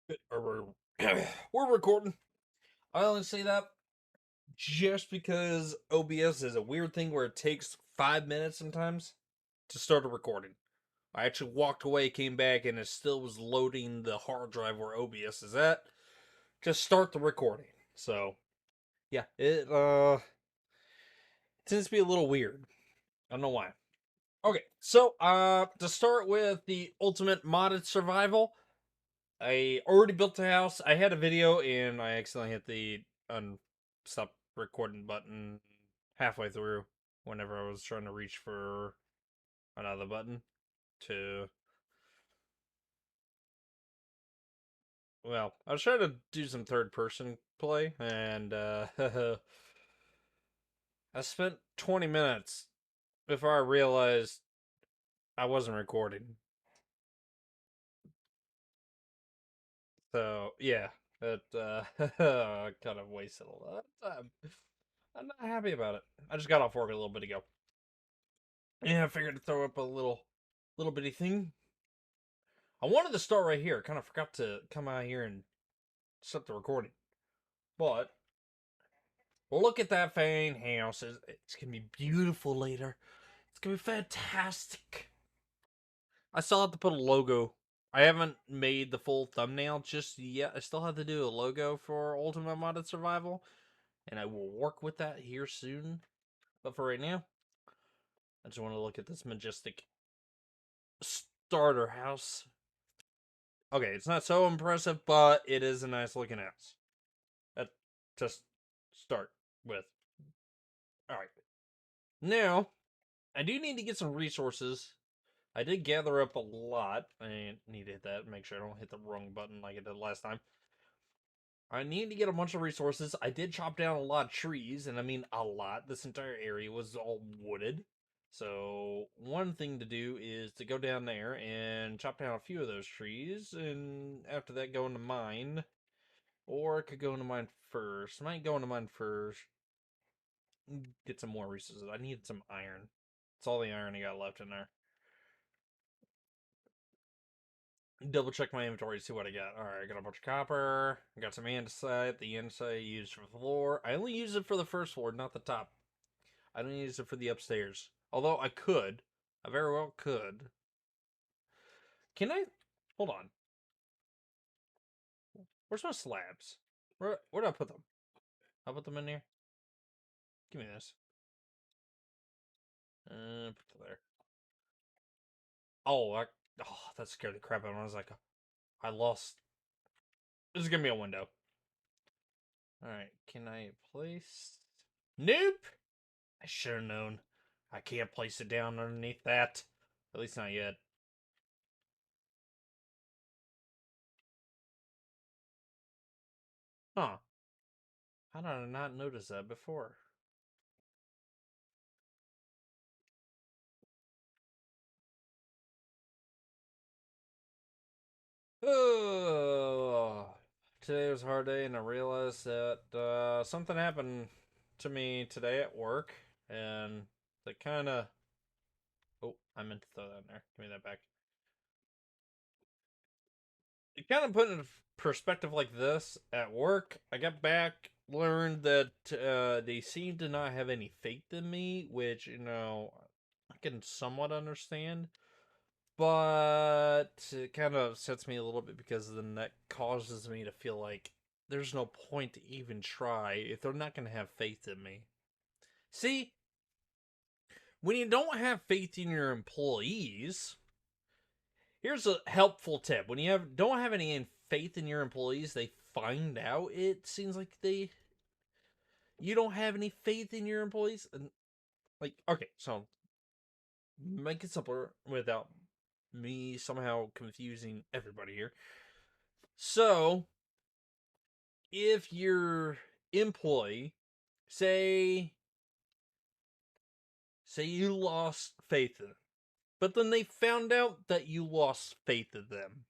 We're recording. I only say that just because OBS is a weird thing where it takes 5 minutes sometimes to start a recording. I actually walked away, came back, and it still was loading the hard drive where OBS is at to start the recording. So yeah, it tends to be a little weird. I don't know why. Okay, so to start with the ultimate modded survival, I already built the house. I had a video and I accidentally hit the stop recording button halfway through whenever I was trying to reach for another button to I was trying to do some third person play and I spent 20 minutes before I realized I wasn't recording. So, yeah, it kind of wasted a lot of time. I'm not happy about it. I just got off work a little bit ago. Yeah, I figured to throw up a little bitty thing. I wanted to start right here. Kind of forgot to come out here and start the recording. But look at that fine house. It's gonna be beautiful later. It's gonna be fantastic. I still have to put a logo. I haven't made the full thumbnail just yet. I still have to do a logo for Ultimate Modded Survival, and I will work with that here soon. But for right now, I just want to look at this majestic starter house. Okay, it's not so impressive, but it is a nice looking house. That just start with. All right. Now, I do need to get some resources. I did gather up a lot. I need to hit that. Make sure I don't hit the wrong button like I did last time. I need to get a bunch of resources. I did chop down a lot of trees, and I mean a lot. This entire area was all wooded. So, one thing to do is to go down there and chop down a few of those trees, and after that, go into mine. Or I could go into mine first. Might go into mine first. Get some more resources. I need some iron. That's all the iron I got left in there. Double check my inventory to see what I got. Alright, I got a bunch of copper. I got some andesite. The andesite I used for the floor. I only use it for the first floor, not the top. I don't use it for the upstairs. Although I could. I very well could. Can I? Hold on. Where's my slabs? Where did I put them? I put them in here. Give me this. Put it there. Oh, that scared the crap out of me. I was like, I lost. This is gonna be a window. Alright, can I place? Nope! I should have known. I can't place it down underneath that. At least not yet. Huh. How did I not notice that before? Oh, today was a hard day, and I realized that something happened to me today at work, and that kind of. Oh, I meant to throw that in there. Give me that back. It kind of put in perspective like this at work. I got back, learned that they seem to not have any faith in me, which, I can somewhat understand. But it kind of upsets me a little bit because then that causes me to feel like there's no point to even try if they're not going to have faith in me. See, when you don't have faith in your employees, here's a helpful tip. When don't have any faith in your employees, they find out it seems like you don't have any faith in your employees. And like, okay, so make it simpler without me somehow confusing everybody here. So, if your employee, say you lost faith in them, but then they found out that you lost faith in them,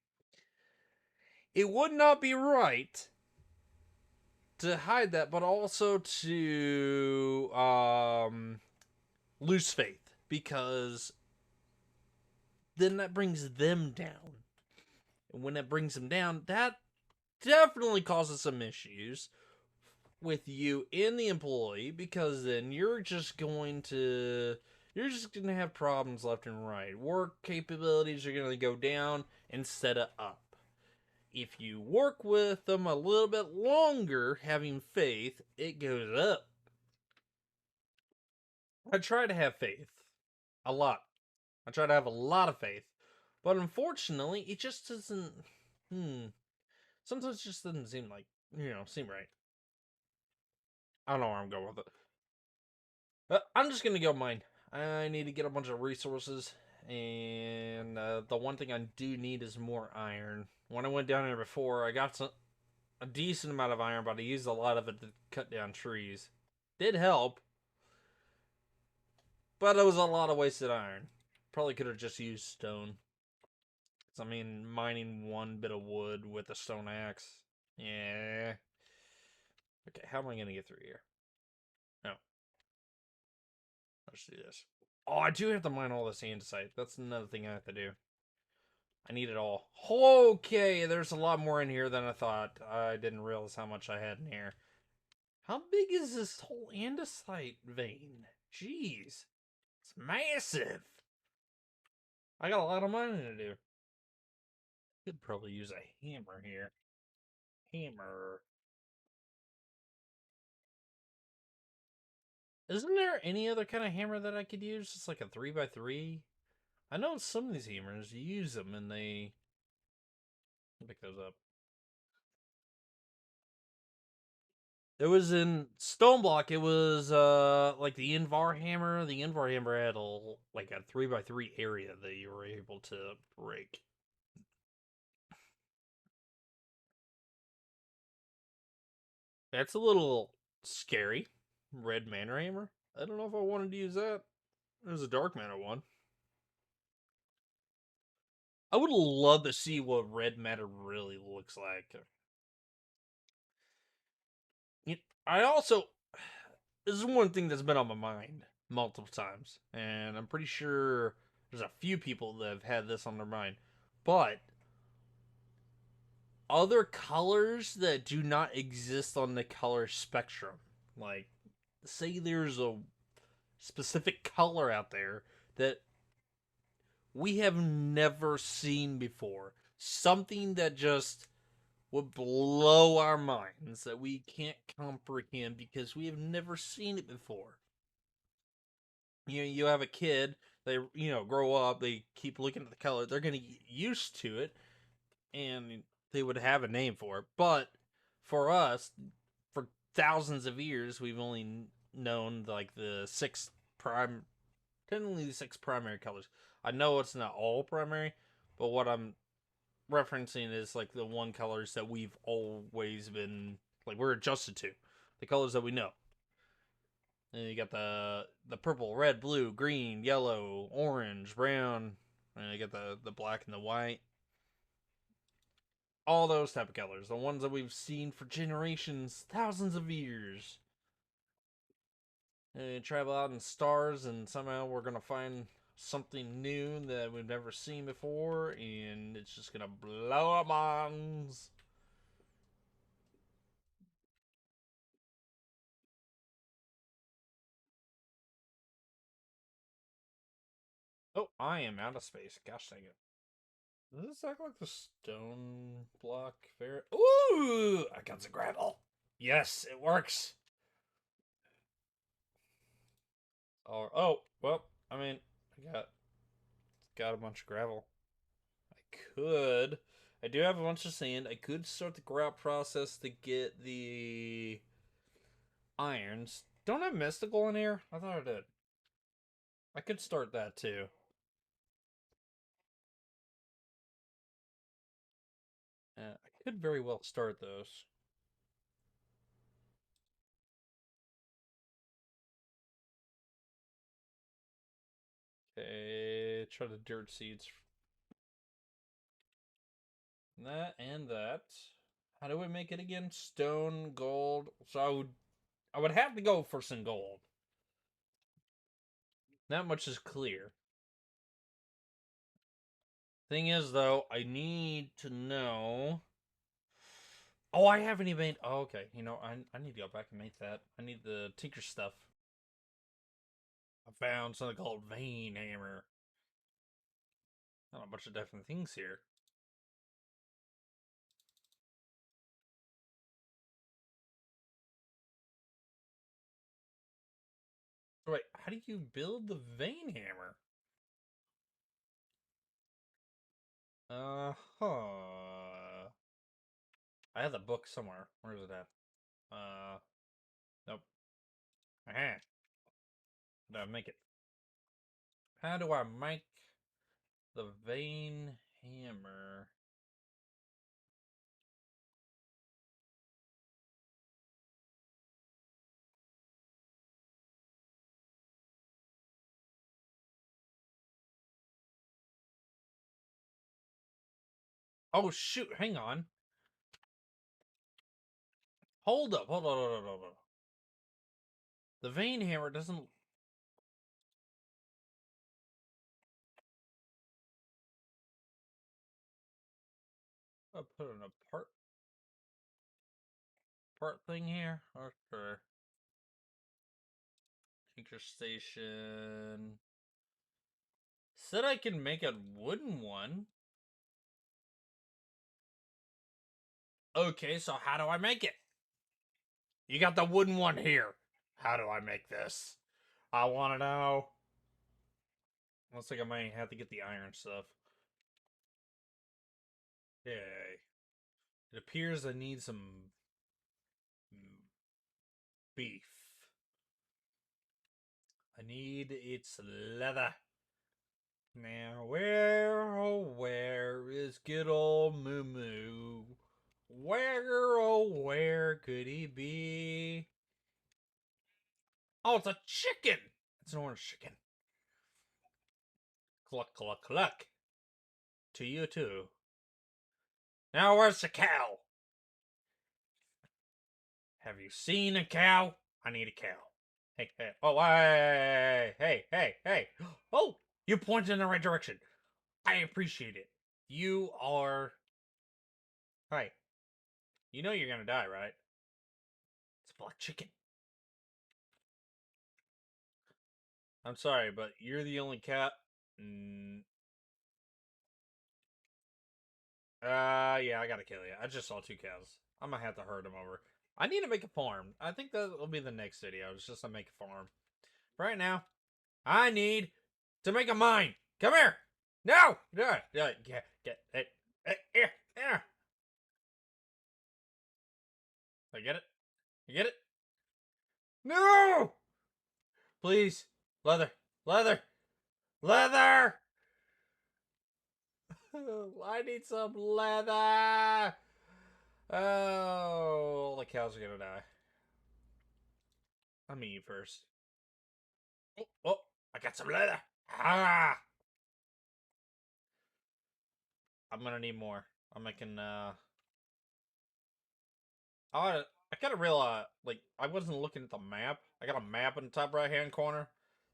it would not be right to hide that, but also to lose faith, because then that brings them down. And when that brings them down, that definitely causes some issues with you and the employee, because then you're just going to have problems left and right. Work capabilities are going to go down instead of up. If you work with them a little bit longer, having faith, it goes up. I try to have faith a lot. I try to have a lot of faith, but unfortunately, it just doesn't. Hmm. Sometimes it just doesn't seem like seem right. I don't know where I'm going with it. I'm just gonna go mine. I need to get a bunch of resources, and the one thing I do need is more iron. When I went down here before, I got a decent amount of iron, but I used a lot of it to cut down trees. Did help, but it was a lot of wasted iron. Probably could have just used stone. 'Cause, I mean, mining one bit of wood with a stone axe. Yeah. Okay, how am I gonna get through here? No, let's do this. Oh, I do have to mine all this andesite. That's another thing I have to do. I need it all. Okay, there's a lot more in here than I thought. I didn't realize how much I had in here. How big is this whole andesite vein? Jeez. It's massive. I got a lot of mining to do. Could probably use a hammer here. Hammer. Isn't there any other kind of hammer that I could use? Just like a 3x3? I know some of these hammers, you use them and they pick those up. It was in Stoneblock. It was like the Invar hammer. The Invar hammer had like a 3x3 area that you were able to break. That's a little scary. Red mana hammer. I don't know if I wanted to use that. There's a dark mana one. I would love to see what red matter really looks like. I also, this is one thing that's been on my mind multiple times, and I'm pretty sure there's a few people that have had this on their mind. But other colors that do not exist on the color spectrum, like say there's a specific color out there that we have never seen before, something that just would blow our minds that we can't comprehend because we have never seen it before. You have a kid, they grow up, they keep looking at the color, they're gonna get used to it, and they would have a name for it. But for us, for thousands of years, we've only known like the technically the six primary colors. I know it's not all primary, but what I'm referencing is like the one colors that we've always been like we're adjusted to, the colors that we know. And you got the purple, red, blue, green, yellow, orange, brown, and you got the black and the white. All those type of colors, the ones that we've seen for generations, thousands of years. And travel out in stars, and somehow we're gonna find something new that we've never seen before, and it's just gonna blow our minds. Oh, I am out of space. Gosh dang it. Does this act like the stone block fair? Ooh! I got some gravel. Yes, it works. Oh, well, I mean, I got a bunch of gravel. I could. I do have a bunch of sand. I could start the grout process to get the irons. Don't I have mystical in here? I thought I did. I could start that too. I could very well start those. Okay, try the dirt seeds. That and that. How do we make it again? Stone, gold. So I would have to go for some gold. That much is clear. Thing is, though, I need to know Oh, I haven't even. Oh, okay. You know, I need to go back and make that. I need the tinker stuff. I found something called vein hammer. Oh, a bunch of different things here. Wait, how do you build the vein hammer? Huh. I have the book somewhere. Where is it at? Nope. Aha. How do I make it? How do I make the vein hammer? Oh shoot! Hang on. Hold up! Hold on. The vein hammer doesn't. I put in a part thing here. Okay. Tinker station. Said I can make a wooden one. Okay, so how do I make it? You got the wooden one here. How do I make this? I want to know. Looks like I might have to get the iron stuff. Yay. It appears I need some beef. I need its leather. Now, where, oh, where is good old Moo Moo? Where, oh, where could he be? Oh, it's a chicken! It's an orange chicken. Cluck, cluck, cluck. To you, too. Now, where's the cow? Have you seen a cow? I need a cow. Hey, hey. Oh, hey. Oh, you pointed in the right direction. I appreciate it. You are. Hey, you know you're gonna die, right? It's a black chicken. I'm sorry, but you're the only cat. Mm, yeah, I gotta kill you. I just saw two cows. I'm gonna have to herd them over. I need to make a farm. I think that will be the next video. It's just to make a farm. Right now, I need to make a mine. Come here. No. Get it. Yeah. I get it. You get it. No. Please, leather, leather, leather. I need some leather. Oh, all the cows are gonna die. I'm eat first. Oh, I got some leather. Ah, I'm gonna need more. I'm making. I kind of realized, like, I wasn't looking at the map. I got a map in the top right hand corner.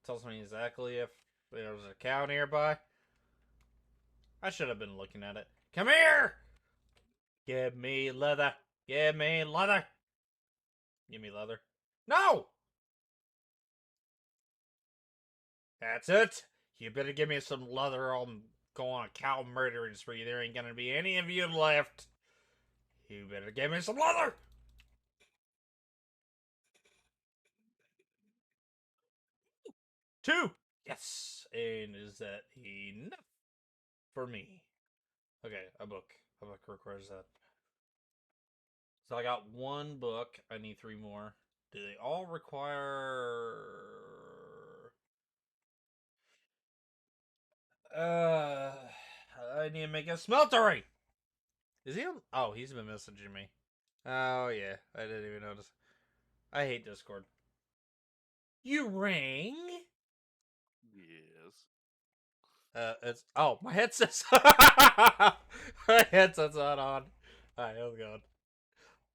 Tells me exactly if there's a cow nearby. I should have been looking at it. Come here! Give me leather. Give me leather. Give me leather. No! That's it. You better give me some leather or I'll go on a cow murdering spree. There ain't gonna be any of you left. You better give me some leather. Two. Yes. And is that enough for me? Okay, a book. A book requires that. So I got one book. I need three more. Do they all require? Uh, I need to make a smeltery. Is he on? Oh, he's been messaging me. Oh yeah, I didn't even notice. I hate Discord. You rang? Yes. It's my headset's my headset's not on. Alright, how's it going?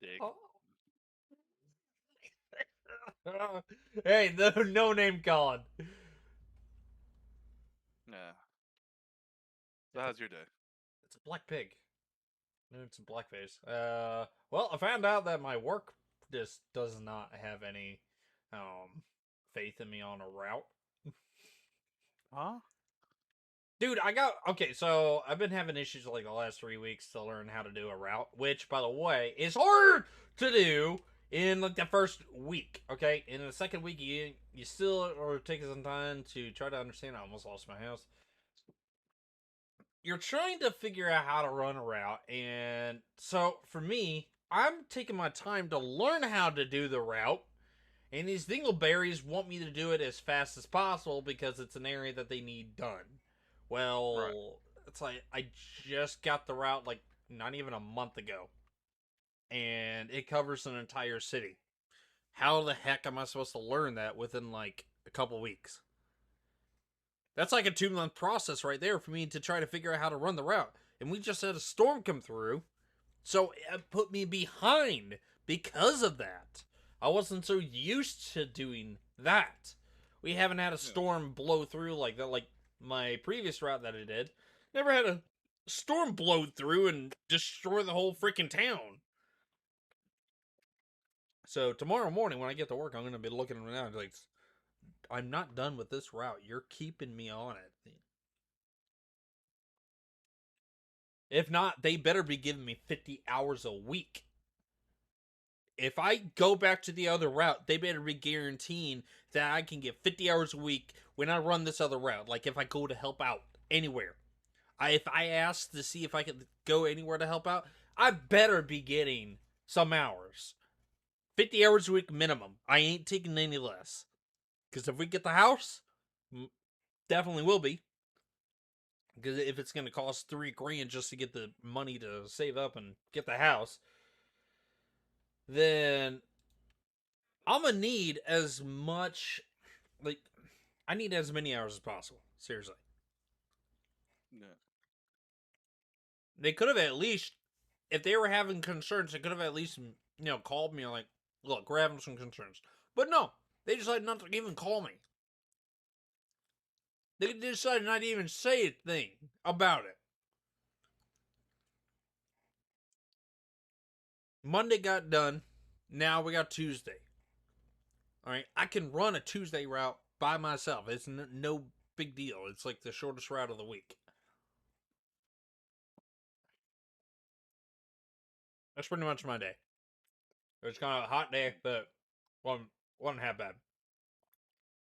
Dick. Oh. Hey, no name calling. Nah. So It's a how's your day? it's a black pig. It's blackface. Well, I found out that my work just does not have any faith in me on a route. Huh? Dude, I got okay. So I've been having issues like the last 3 weeks to learn how to do a route, which, by the way, is hard to do in like the first week. Okay, in the second week, you still are taking some time to try to understand. I almost lost my house. You're trying to figure out how to run a route, and so for me, I'm taking my time to learn how to do the route. And these dingleberries want me to do it as fast as possible because it's an area that they need done. Right. Well, it's like I just got the route like not even a month ago, and it covers an entire city. How the heck am I supposed to learn that within like a couple weeks? That's like a 2 month process right there for me to try to figure out how to run the route. And we just had a storm come through, so it put me behind because of that. I wasn't so used to doing that. We haven't had a Yeah. storm blow through like that, like my previous route that I did. Never had a storm blow through and destroy the whole freaking town. So tomorrow morning when I get to work, I'm gonna be looking around like, I'm not done with this route. You're keeping me on it. If not, they better be giving me 50 hours a week. If I go back to the other route, they better be guaranteeing that I can get 50 hours a week when I run this other route. Like if I go to help out anywhere. If I ask to see if I can go anywhere to help out, I better be getting some hours. 50 hours a week minimum. I ain't taking any less. Because if we get the house, definitely will be. Because if it's going to cost $3 grand just to get the money to save up and get the house, then I'm gonna need as much, like, I need as many hours as possible. Seriously, Yeah. they could have at least, if they were having concerns, they could have at least called me and like, look, we're having some concerns. But no, they decided not to even call me. They decided not to even say a thing about it. Monday got done. Now we got Tuesday. All right, I can run a Tuesday route by myself. It's no big deal. It's like the shortest route of the week. That's pretty much my day. It was kind of a hot day, but wasn't half bad.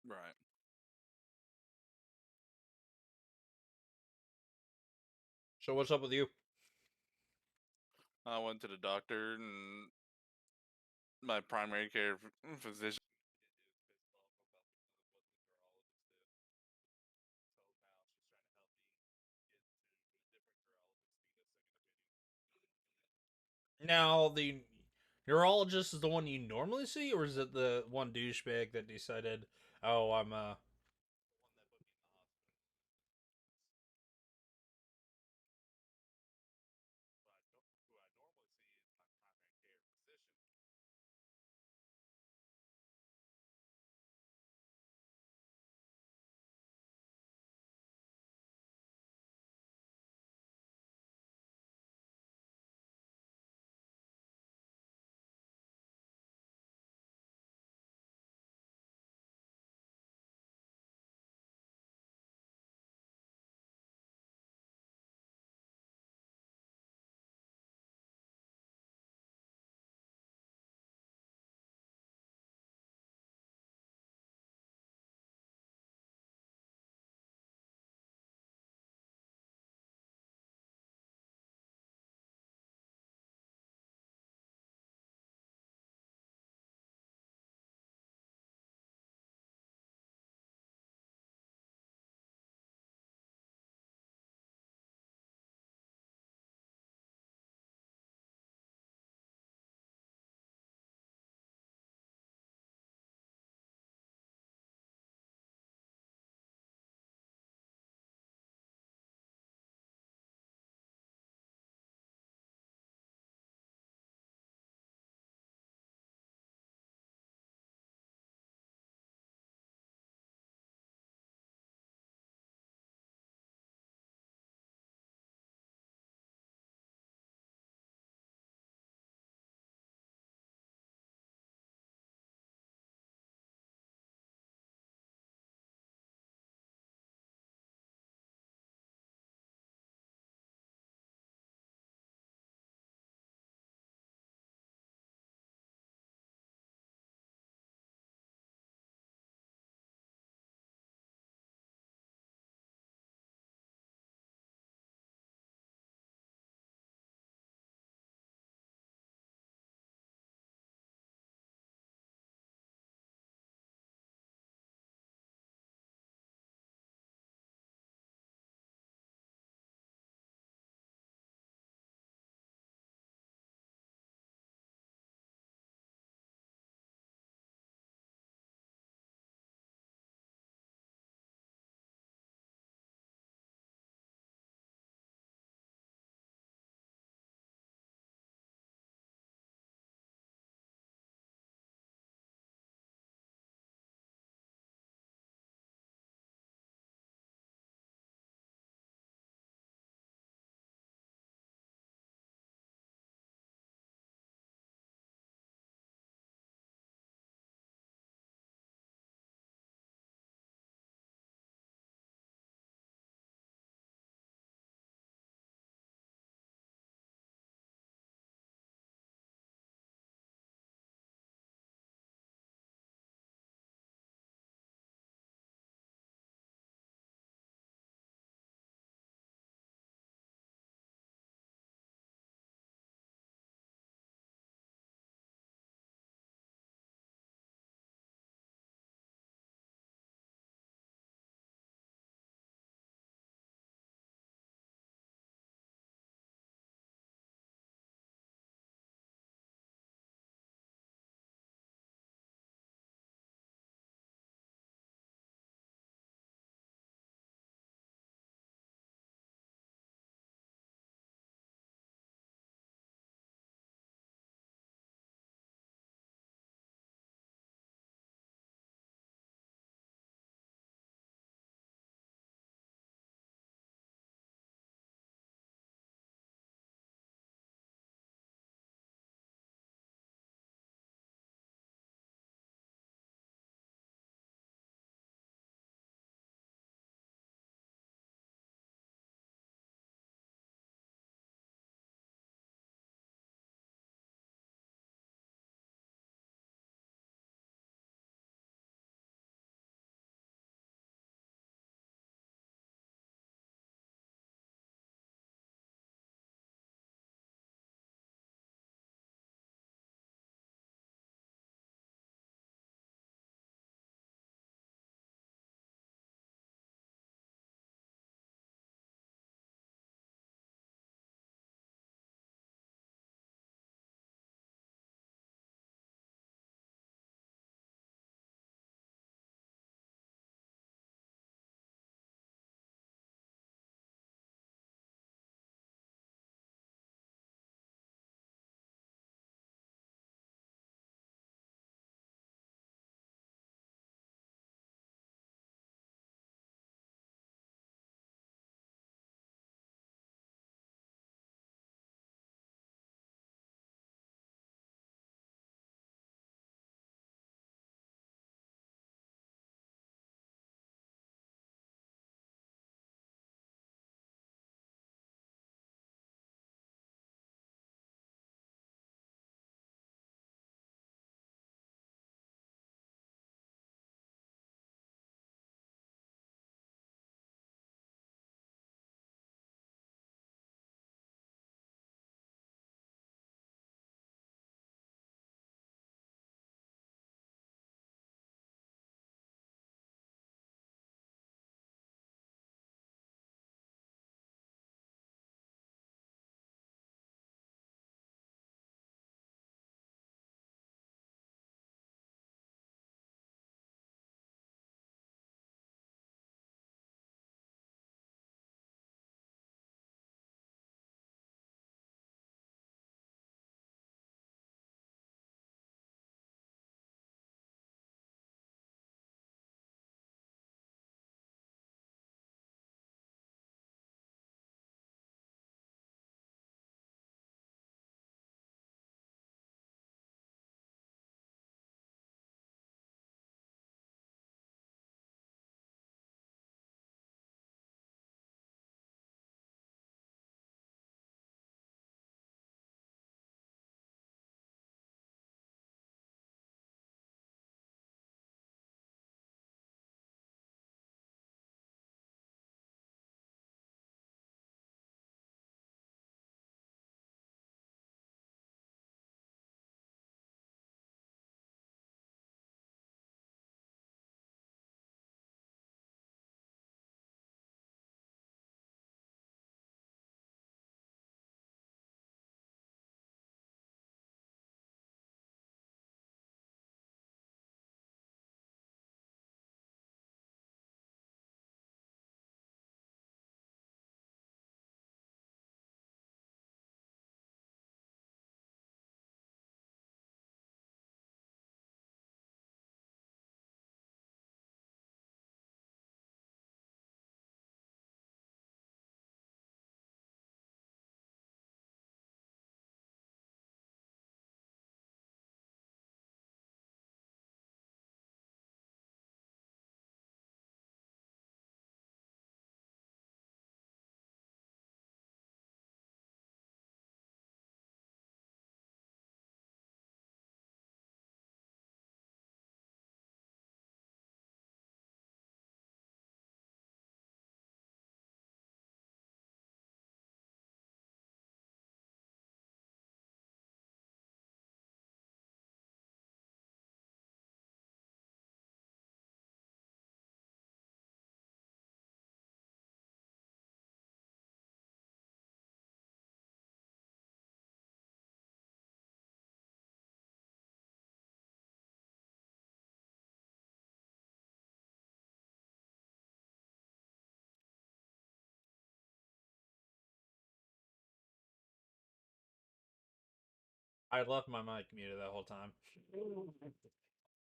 Right. So what's up with you? I went to the doctor and my primary care physician. Now the neurologist is the one you normally see, or is it the one douchebag that decided, oh, I'm I left my mic muted that whole time.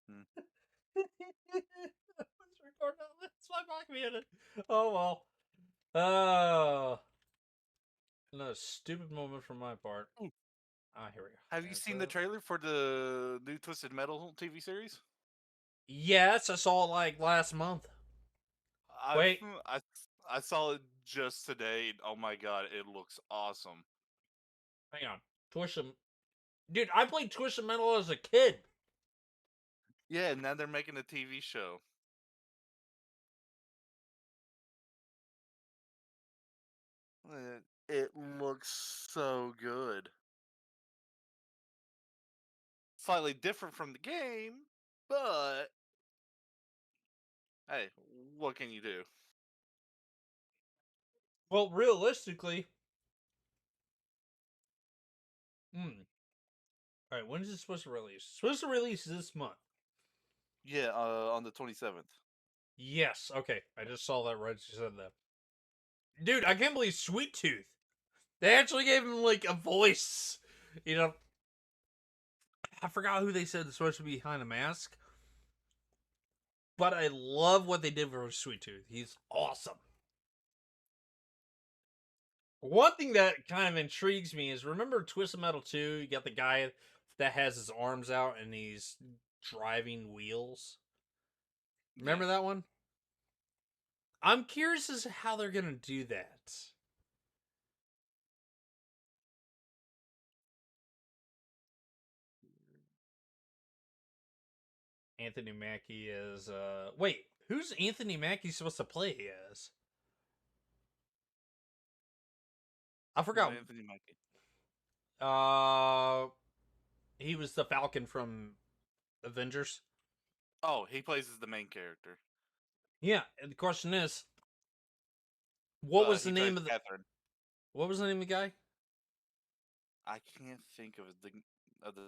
Hmm. Let's record now. It's my mic muted. Oh well. Oh, another stupid moment from my part. Ooh, Ah, here we go. have you There's seen the trailer for the new Twisted Metal TV series? Yes, I saw it like last month. I've Wait, I I saw it just today. Oh my god, it looks awesome. hang on. Twisted, dude, I played Twisted Metal as a kid. Yeah, now they're making a TV show. It looks so good. Slightly different from the game, but hey, what can you do? Well, realistically, hmm. All right, when is it supposed to release? It's supposed to release this month. Yeah, on the 27th. Yes. Okay, I just saw that right as you said that. Dude, I can't believe Sweet Tooth. They actually gave him like a voice. You know, I forgot who they said is supposed to be behind a mask, but I love what they did for Sweet Tooth. He's awesome. One thing that kind of intrigues me is remember Twisted Metal 2? You got the guy that has his arms out and he's driving wheels. Yeah. Remember that one? I'm curious as to how they're gonna do that. Anthony Mackie is wait, who's Anthony Mackie supposed to play as? I Who's forgot. Anthony Mackie? Uh he was the Falcon from Avengers. Oh, he plays as the main character. Yeah, and the question is, what was the He name plays of the Catherine. what was the name of the guy? I can't think of the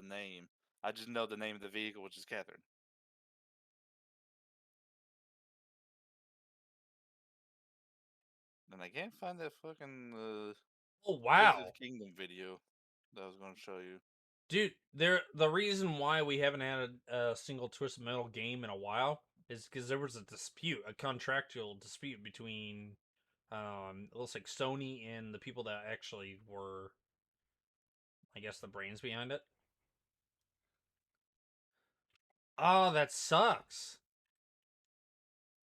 name. I just know the name of the vehicle, which is Catherine. And I can't find that fucking Oh Tears of the wow. Kingdom video that I was going to show you. Dude, the reason why we haven't had a single Twisted Metal game in a while is because there was a dispute, a contractual dispute between it looks like Sony and the people that actually were, I guess, the brains behind it. Oh, that sucks.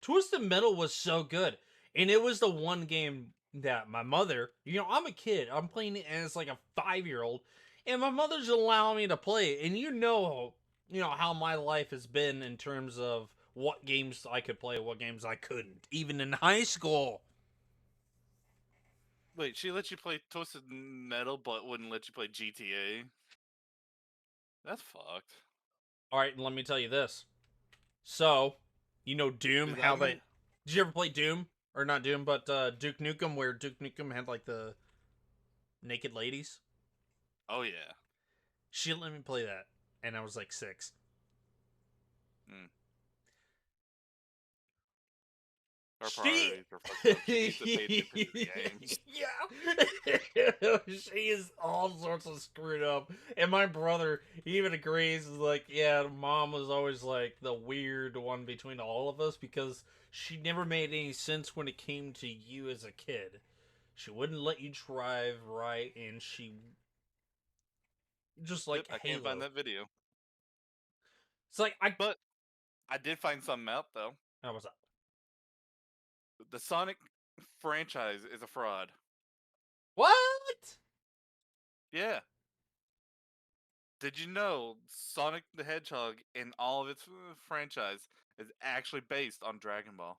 Twisted Metal was so good. And it was the one game that my mother, I'm a kid. I'm playing it as like a 5-year-old, and my mother's allowing me to play it. And how my life has been in terms of what games I could play, what games I couldn't, even in high school. Wait, she let you play Twisted Metal, but wouldn't let you play GTA? That's fucked. All right, and let me tell you this. So, Doom, Is that how when? they did you ever play Doom? Or not Doom, but Duke Nukem, where Duke Nukem had like the naked ladies? Oh yeah. She let me play that, and I was like 6. Mm. Her She, priorities are fucked up. She needs to pay attention to the games. yeah, she is all sorts of screwed up. And my brother he even agrees. Is like, yeah, mom was always like the weird one between all of us because she never made any sense when it came to you as a kid. She wouldn't let you drive right, and she just Yep, like I can't find Halo. that video. It's like But I did find something out though. I was up. The Sonic franchise is a fraud. What? Yeah. Did you know Sonic the Hedgehog in all of its franchise is actually based on Dragon Ball?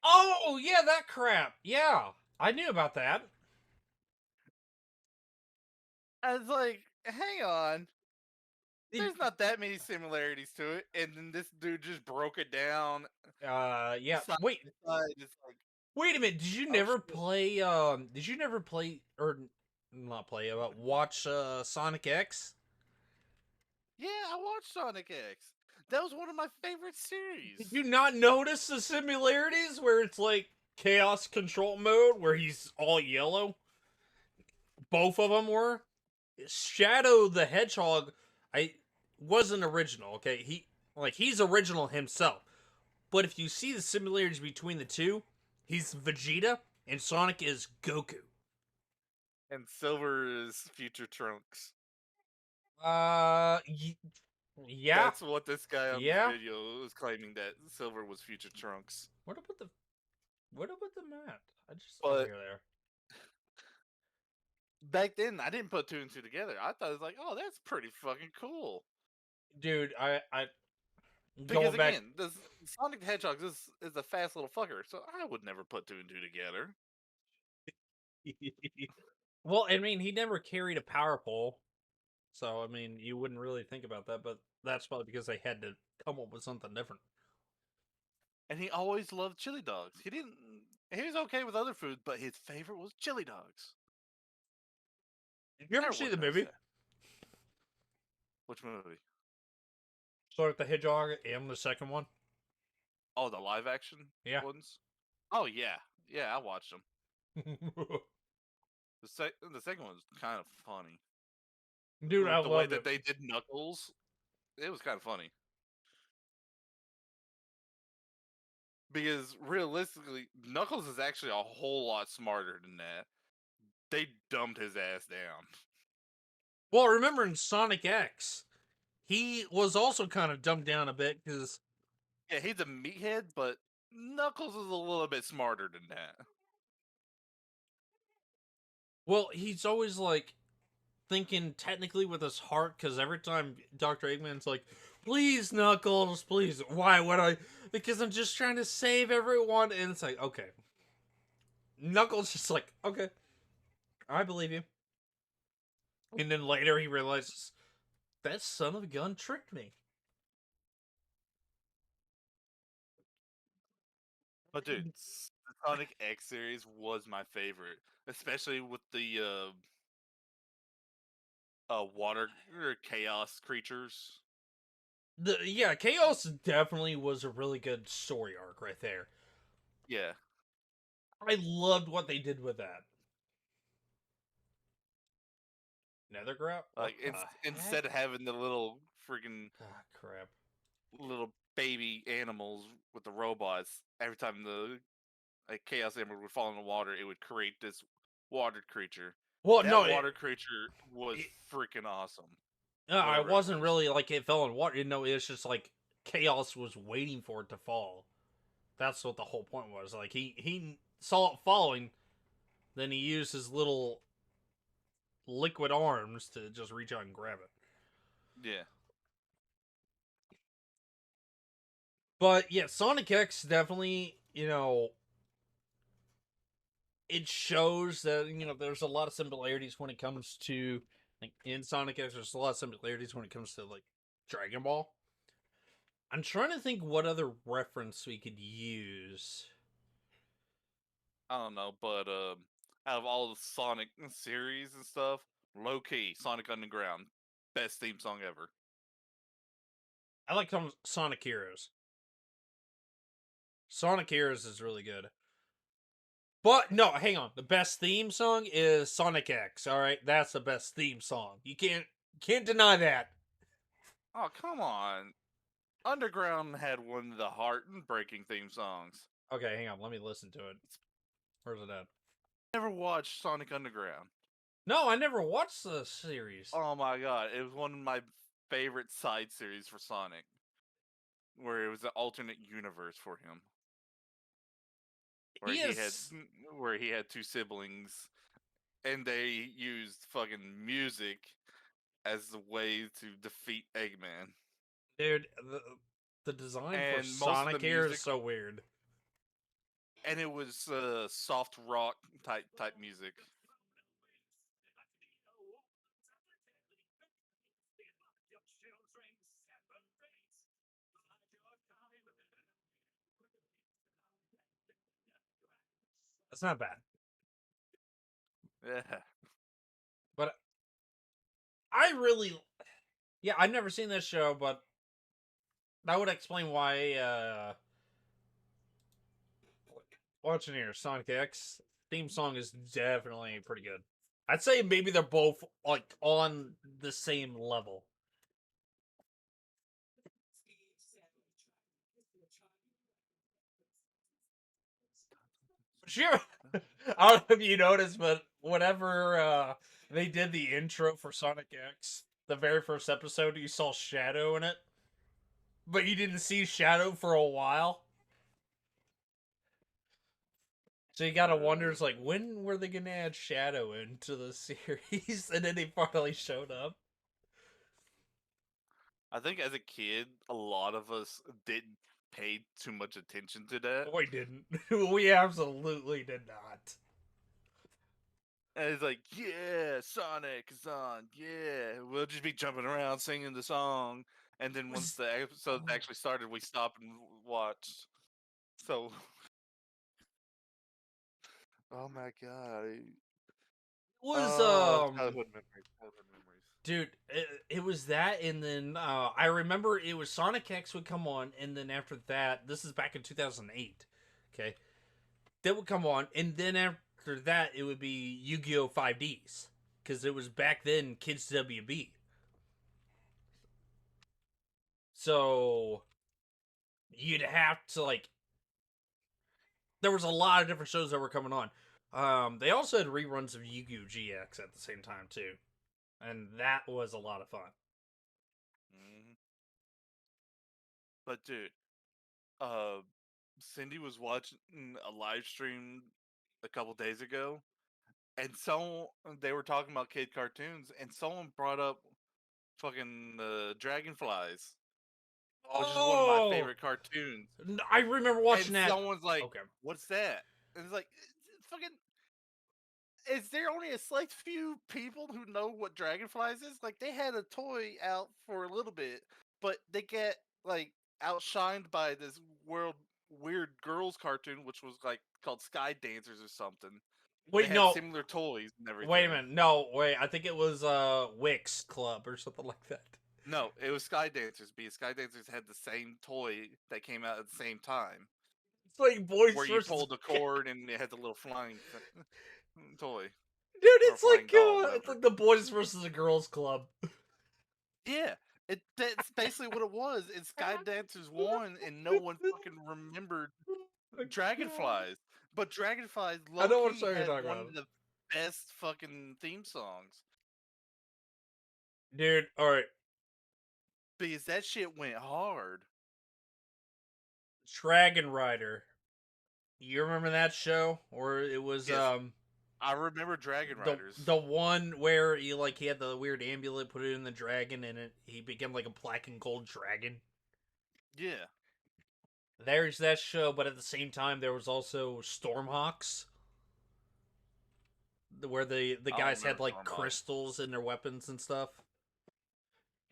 Oh yeah, that crap. Yeah, I knew about that. I was like, hang on. It, There's not that many similarities to it. And then this dude just broke it down yeah. side Wait, by side. It's like, wait a minute. Did you oh never shit. play? Did you never play or not play? Watch Sonic X? Yeah, I watched Sonic X. That was one of my favorite Did series. you not notice the similarities where it's like chaos control mode where he's all yellow? Both of them were. Shadow the Hedgehog, I wasn't original. Okay, he's original himself. But if you see the similarities between the two, he's Vegeta and Sonic is Goku. And Silver is future Trunks. Uh, y- yeah, That's what this guy on this yeah. video was claiming, that Silver was future Trunks. What about the what about the mat? I just oh But here there, back then, I didn't put two and two together. I thought it was like, oh, that's pretty fucking cool. dude. I Because going back. again, this Sonic the Hedgehog is a fast little fucker, so I would never put two and two together. Well, I mean, he never carried a power pole, so I mean, you wouldn't really think about that. But that's probably because they had to come up with something different. And he always loved chili dogs. He didn't. He was okay with other foods, but his favorite was chili dogs. Did you ever see the Everyone knows movie that. Which movie? Sonic the Hedgehog and the second one? Oh, the live action Yeah, ones. Oh yeah, yeah, I watched them. The second one was kind of funny. dude, I The way loved that it. they did Knuckles, it was kind of funny. Because realistically, Knuckles is actually a whole lot smarter than that. They dumbed his ass down. Well, remember in Sonic X, he was also kind of dumbed down a bit because, Yeah, he's a meathead, but Knuckles is a little bit smarter than that. well, he's always like thinking technically with his heart because every time Dr. Eggman's like, please, Knuckles, please. Why would I? Because I'm just trying to save everyone. And it's like, okay. Knuckles just like, okay, I believe you. And then later he realizes, that son of a gun tricked me. But dude, the Sonic X series was my favorite, especially with the water or chaos creatures. Yeah, Chaos definitely was a really good story arc right there. Yeah, I loved what they did with that. Nethergrout? What like the heck? instead of having the little freaking Ah, crap. little baby animals with the robots, every time the Chaos Emerald would fall in the water, it would create this water creature. Well, That no, water creature was it freaking awesome. I Whatever it wasn't was. really like it fell in water. You know, it was just like Chaos was waiting for it to fall. That's what the whole point was. Like he saw it falling, then he used his little liquid arms to just reach out and grab it. Yeah. But yeah, Sonic X definitely, it shows that there's a lot of similarities when it comes to like in Sonic X. There's a lot of similarities when it comes to like Dragon Ball. I'm trying to think what other reference we could use. I don't know, but out of all the Sonic series and stuff, low key, Sonic Underground, best theme song ever. I like Sonic Heroes. Sonic Heroes is really good. But no, hang on. The best theme song is Sonic X. All right, that's the best theme song. You can't deny that. Oh, come on. Underground had one of the heart-breaking theme songs. Okay, hang on. Let me listen to it. Where's it at? Never watched Sonic Underground. No, I never watched the series. Oh my god, it was one of my favorite side series for Sonic, where it was an alternate universe for him, where He he had is, where he had two siblings, and they used fucking music as the way to defeat Eggman. dude. The design for And most of the Sonic here is music, so weird. and it was soft rock type music. That's not bad. Yeah. But I really, yeah, I've never seen this show, but that would explain why. Watching here, Sonic X theme song is definitely pretty good. I'd say maybe they're both like on the same level. Sure. I don't know if you noticed, but whenever they did the intro for Sonic X, the very first episode, you saw Shadow in it, but you didn't see Shadow for a while. So you gotta wonder, it's like, when were they gonna add Shadow into the series? And then they finally showed up. I think as a kid, a lot of us didn't pay too much attention to that. We didn't. We absolutely did not. And it's like, yeah, Sonic is on. Yeah, we'll just be jumping around singing the song. And then once Was the episode oh, actually started, we stopped and watched. So, oh my god. was Oh, childhood memories. Childhood memories. dude, it was that, and then I remember it was Sonic X would come on, and then after that, this is back in 2008. Okay, that would come on, and then after that, it would be Yu-Gi-Oh 5Ds because it was back then Kids WB. So you'd have to like, there was a lot of different shows that were coming on. They also had reruns of Yu-Gi-Oh GX at the same time too, and that was a lot of fun. Mhm. But dude, uh, Cindy was watching a live stream a couple days ago, and so they were talking about kid cartoons, and someone brought up fucking Dragonflies, which is one of my Oh, favorite cartoons. I remember And watching that. someone's like, Okay. "What's that?" And it's like, fucking. Is there only a select few people who know what Dragonflies is? Like they had a toy out for a little bit, but they get like outshined by this world weird girls cartoon, which was like called Sky Dancers or something. They Wait, had no. similar toys and Wait a everything. minute. No, wait. I think it was Wix Club or something like that. No, it was Sky Dancers because Sky Dancers had the same toy that came out at the same time, It's like boys where you versus pulled the dude. cord and it had the little flying toy or flying doll, It's whatever. like the boys versus the girls club. Yeah, that's basically what it was. And Sky Dancers won, and no one fucking remembered Oh, God. Dragonflies. But Dragonflies I low know what key show you're had talking one about, of the best fucking theme songs dude. All right, because that shit went hard. Dragon Rider. You remember that show? Or it was Yes, I remember Dragon Riders. the one where he had the weird amulet, put it in the dragon, and he became like a black and gold dragon. Yeah, There's that show, but at the same time, there was also Stormhawks, where the I don't guys had remember like Stormhawks. crystals in their weapons and stuff.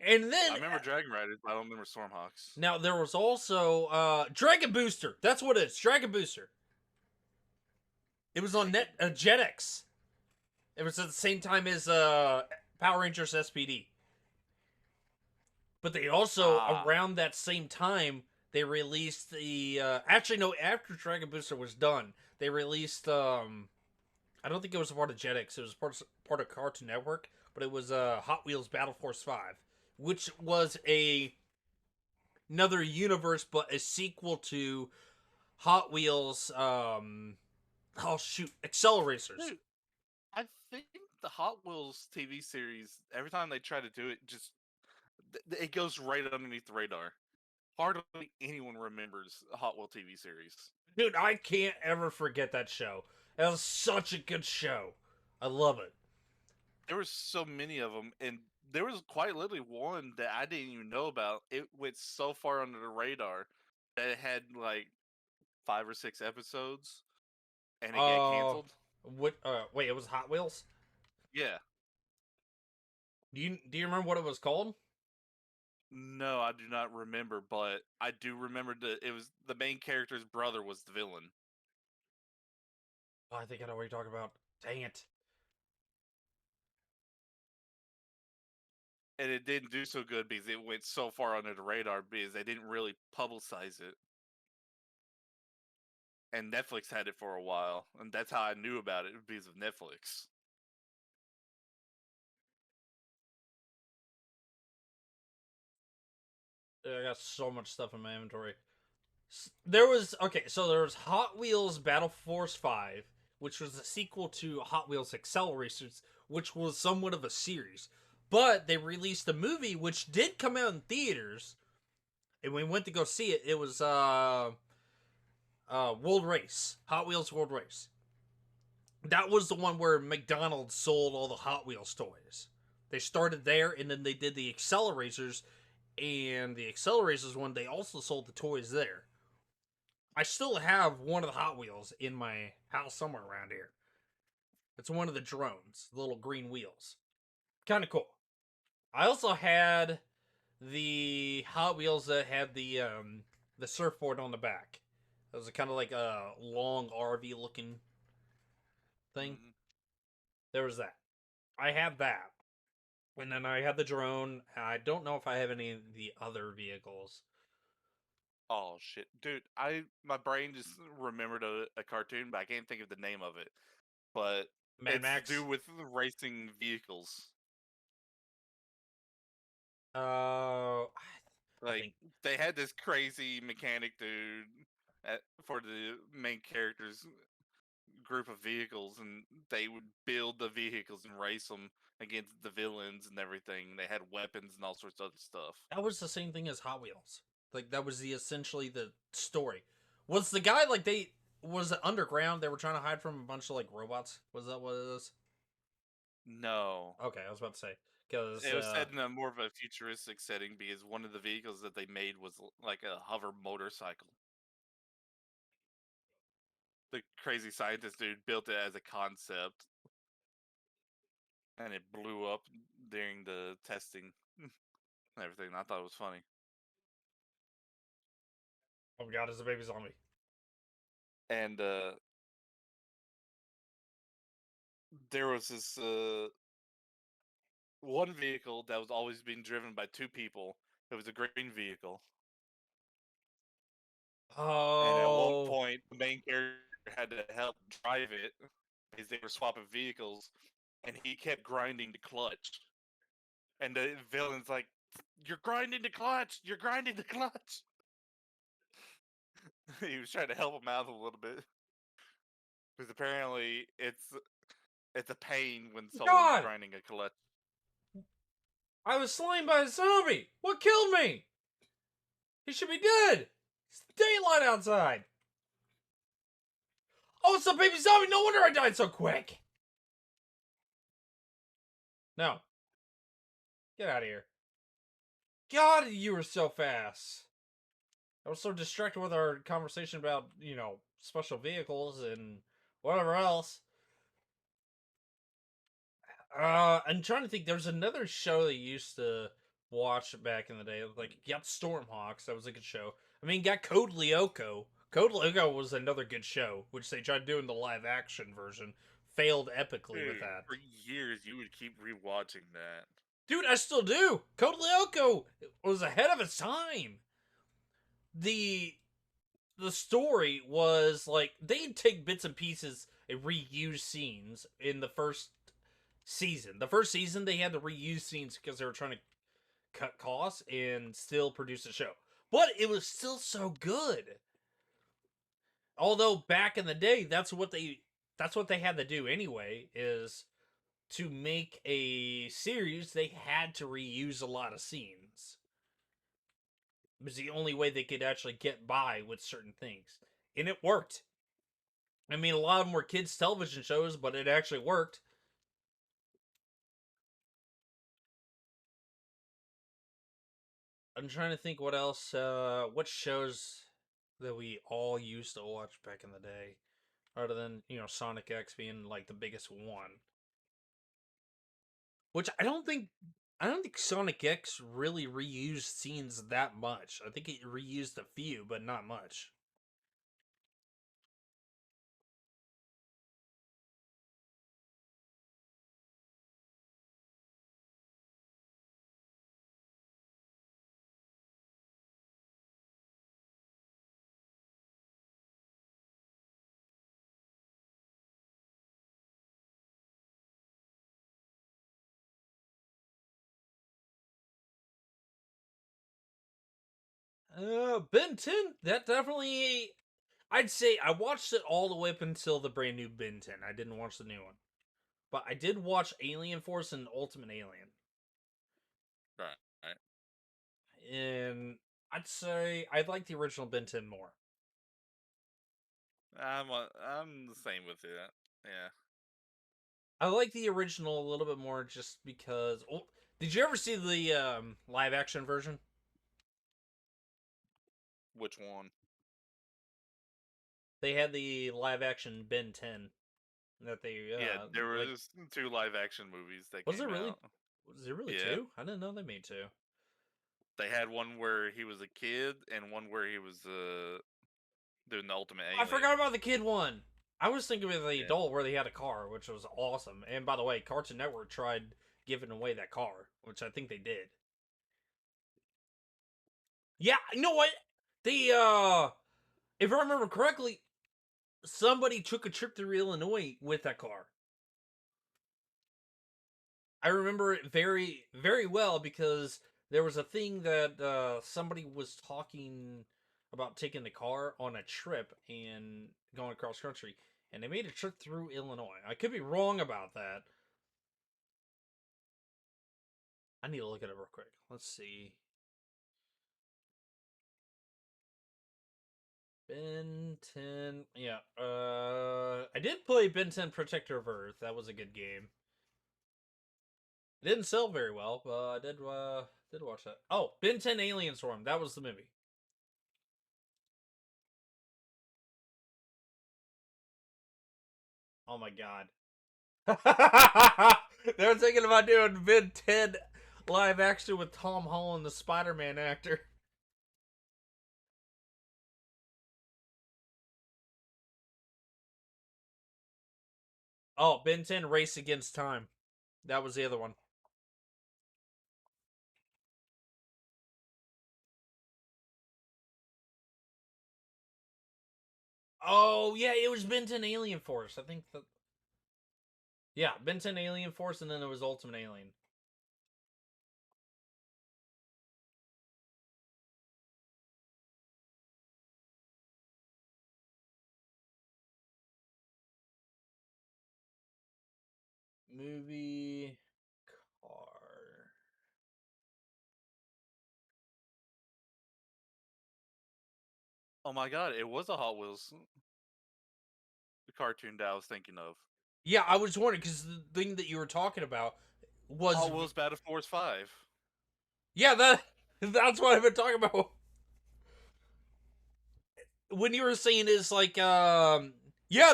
And I then remember Dragon Riders, but I don't remember Stormhawks. now there was also Dragon Booster. That's what it is. Dragon Booster. It was on Dragon Net Booster. Jetix. It was at the same time as Power Rangers SPD. But they also Ah, around that same time they released the actually no, after Dragon Booster was done, they released I don't think it was a part of Jetix. It was part of Cartoon Network, but it was Hot Wheels Battle Force 5, which was another universe, but a sequel to Hot Wheels. Oh shoot, Acceleracers. dude, I think the Hot Wheels TV series, every time they try to do it, just it goes right underneath the radar. Hardly anyone remembers a Hot Wheel TV series. Dude, I can't ever forget that show. That was such a good show. I love it. There were so many of them, and there was quite literally one that I didn't even know about. It went so far under the radar that it had like 5 or 6 episodes, and it got Uh, canceled. what? Wait, it was Hot Wheels. Yeah, Do you remember what it was called? no, I do not remember, but I do remember that it was the main character's brother was the villain, Oh, I think I know what you're talking about. Dang it. and it didn't do so good because it went so far under the radar because they didn't really publicize it. And Netflix had it for a while, and that's how I knew about it because of Netflix. got so much stuff in my inventory. There was so there was Hot Wheels Battle Force 5, which was a sequel to Hot Wheels Acceleracers, which was somewhat of a series. But they released a movie which did come out in theaters, and we went to go see it. It was World Race, Hot Wheels World Race. That was the one where McDonald's sold all the Hot Wheels toys. They started there, and then they did the Acceleracers, and the Acceleracers one they also sold the toys there. I still have one of the Hot Wheels in my house somewhere around here. It's one of the drones, the little green wheels. Kind of cool. I also had the Hot Wheels that had the surfboard on the back. It was kind of like a long RV looking thing. Mm-hmm. There was that. I have that. And then I have the drone. I don't know if I have any of the other vehicles. Oh shit, dude! My brain just remembered a cartoon, but I can't think of the name of it. But Mad it's to do Max. with racing vehicles. Uh, I Like think. they had this crazy mechanic dude for the main characters group of vehicles, and they would build the vehicles and race them against the villains and everything. They had weapons and all sorts of other stuff. That was the same thing as Hot Wheels. Like that was the essentially the story. Was the guy like they was it underground? They were trying to hide from a bunch of like robots. Was that what it is? No, Okay, I was about to say because it was set in a more of a futuristic setting because one of the vehicles that they made was like a hover motorcycle. The crazy scientist dude built it as a concept, and it blew up during the testing and everything. I thought it was funny. oh my god, it's a baby zombie. And there was this one vehicle that was always being driven by two people. It was a green vehicle, and at one Oh, point, the main character had to help drive it because they were swapping vehicles, and he kept grinding the clutch. And the villain's like, "You're grinding the clutch! You're grinding the clutch!" He was trying to help him out a little bit because apparently it's a pain when someone's God! grinding a clutch. I was slain by a zombie. What killed me? He should be dead. It's daylight outside. Oh, it's a baby zombie. No wonder I died so quick. No, get out of here. God, you were so fast. I was so distracted with our conversation about, special vehicles and whatever else. I'm trying to think. There's another show that you used to watch back in the day. Like, you got Stormhawks. That was a good show. I mean, you got Code Lyoko. Code Lyoko was another good show, which they tried doing the live action version. Failed epically with Dude, that. for years you would keep rewatching that. Dude, I still do. Code Lyoko was ahead of its time. The the story was like they'd take bits and pieces and reuse scenes in the first season. The first season they had to reuse scenes because they were trying to cut costs and still produce a show. But it was still so good. Although back in the day, that's what they had to do anyway, is to make a series they had to reuse a lot of scenes. It was the only way they could actually get by with certain things. And it worked. I mean, a lot of them were kids' television shows, but it actually worked. I'm trying to think what else, what shows that we all used to watch back in the day, other than, Sonic X being like the biggest one. Which I don't think Sonic X really reused scenes that much. I think it reused a few, but not much. Ben 10, that definitely. I'd say I watched it all the way up until the brand new Ben 10. I didn't watch the new one. But I did watch Alien Force and Ultimate Alien. Right. Right. And I'd say I'd like the original Ben 10 more. I'm the same with it. Yeah. I like the original a little bit more just because. Oh, did you ever see the live action version? Which one? They had the live action Ben 10 that they Yeah, there like. was two live action movies that Was there came really? out. Was there really Yeah. two? I didn't know they made two. They had one where he was a kid and one where he was doing the Ultimate I Alien. forgot about the kid one. I was thinking of the Yeah. adult where they had a car, which was awesome. And by the way, Cartoon Network tried giving away that car, which I think they did. Yeah, you know what? They if I remember correctly, somebody took a trip through Illinois with that car. I remember it very, very well because there was a thing that somebody was talking about taking the car on a trip and going across country, and they made a trip through Illinois. I could be wrong about that. I need to look at it real quick. Let's see. Ben 10. Yeah. I did play Ben 10 Protector of Earth. That was a good game. It didn't sell very well, but I did watch that. Oh, Ben 10 Alien Storm. That was the movie. Oh my god. They're thinking about doing Ben 10 live action with Tom Holland, the Spider-Man actor. Oh, Ben 10 Race Against Time. That was the other one. Oh, yeah, it was Ben 10 Alien Force. I think that. Yeah, Ben 10 Alien Force, and then it was Ultimate Alien. Movie car. Oh my god, it was a Hot Wheels cartoon that I was thinking of. Yeah, I was wondering because the thing that you were talking about was Hot Wheels Battle Force 5. yeah, that's what I've been talking about. When you were saying is like yeah,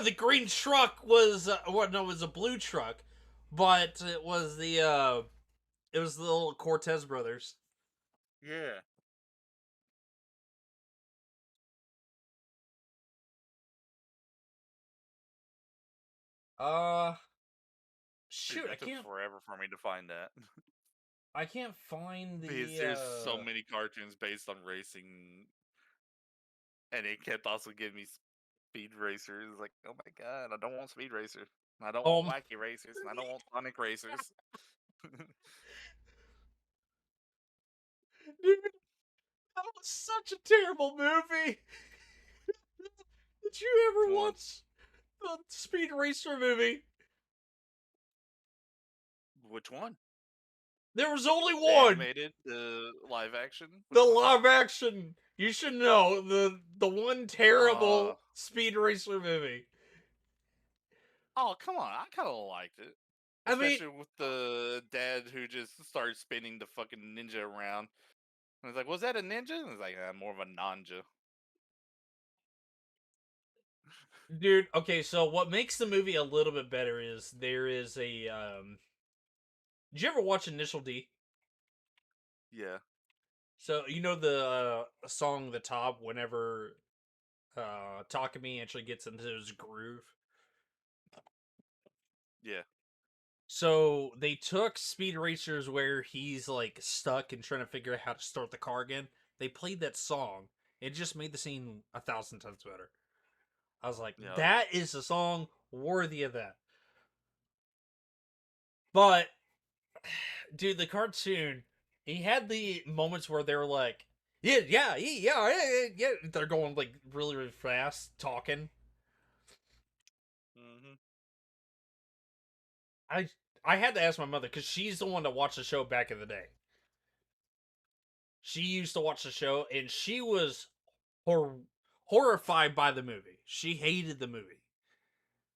the green truck was what no, it was a blue truck, but it was the little Cortez brothers. Yeah. Uh Dude, shoot, that took forever for me to find that. I can't find Because the there's so many cartoons based on racing, and it kept also giving me Speed Racers. Like, oh my god, I don't want Speed Racers. I don't want um Wacky Racers, and I don't want Sonic Racers. dude, that was such a terrible movie. Did you ever Which one? watch the Speed Racer movie? Which one? There was only The one. animated, the live action? The Which one? live action. You should know the one Uh, terrible Speed Racer movie. oh, come on. I kind of liked it. I mean, Especially with the dad who just started spinning the fucking ninja around. And it's like, was that a ninja? And it's like, more of a nanja. dude. Okay, so what makes the movie a little bit better is there is a. Did you ever watch Initial D? Yeah, So you know the song "The Top" whenever Takumi actually gets into his groove. yeah. So they took Speed Racers where he's like stuck and trying to figure out how to start the car again. They played that song. It just made the scene 1,000 times better. I was like, Yep. that is a song worthy of that. But dude, the cartoon, he had the moments where they were like, Yeah. They're going like really, really fast, talking. Hmm. I I had to ask my mother because she's the one that watched the show back in the day. She used to watch the show, and she was hor- horrified by the movie. She hated the movie.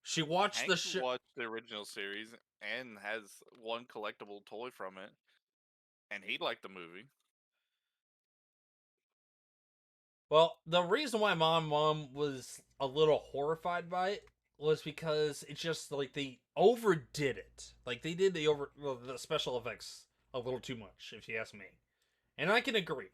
She watched the Hank show. watched the original series and has one collectible toy from it, and he liked the movie. Well, the reason why my mom was a little horrified by it was because it's just like they overdid it. Like they did the special effects a little too much, if you ask me. And I can agree.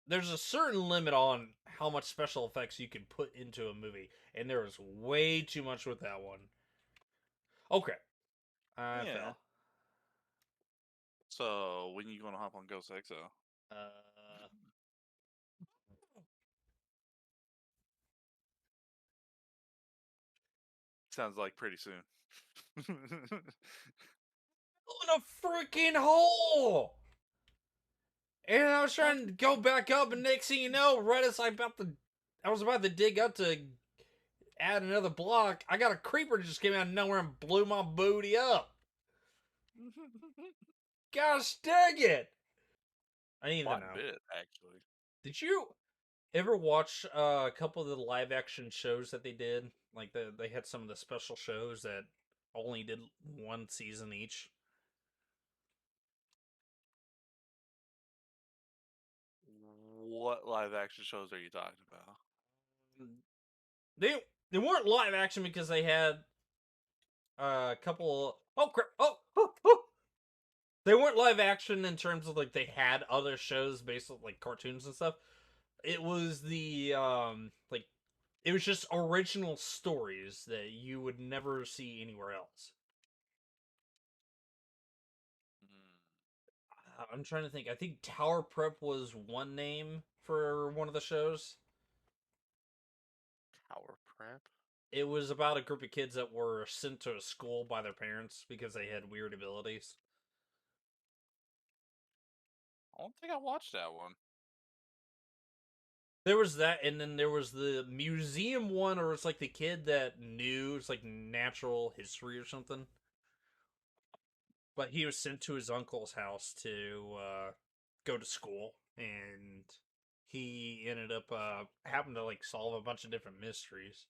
There's a certain limit on how much special effects you can put into a movie, and there was way too much with that one. Okay, I Yeah. fell. So when you gonna hop on Ghost Exo? Uh, Sounds like pretty soon. in a freaking hole. And I was How'd trying to go back up, and next thing you know, right as I was about to dig up to add another block, I got a creeper that just came out of nowhere and blew my booty up. you... Gosh dang it! I need to Quite a know. bit, actually. Did you ever watch a couple of the live action shows that they did? Like they had some of the special shows that only did one season each. What live action shows are you talking about? They they weren't live action because they had a couple. Oh crap! Oh! They weren't live action in terms of like they had other shows based on like cartoons and stuff. It was the like it was just original stories that you would never see anywhere else. Mm, I'm trying to think. I think Tower Prep was one name for one of the shows. Tower Prep? It was about a group of kids that were sent to a school by their parents because they had weird abilities. I don't think I watched that one. There was that, and then there was the museum one, or it's like the kid that knew it's like natural history or something. But he was sent to his uncle's house to go to school, and he ended up having to like solve a bunch of different mysteries.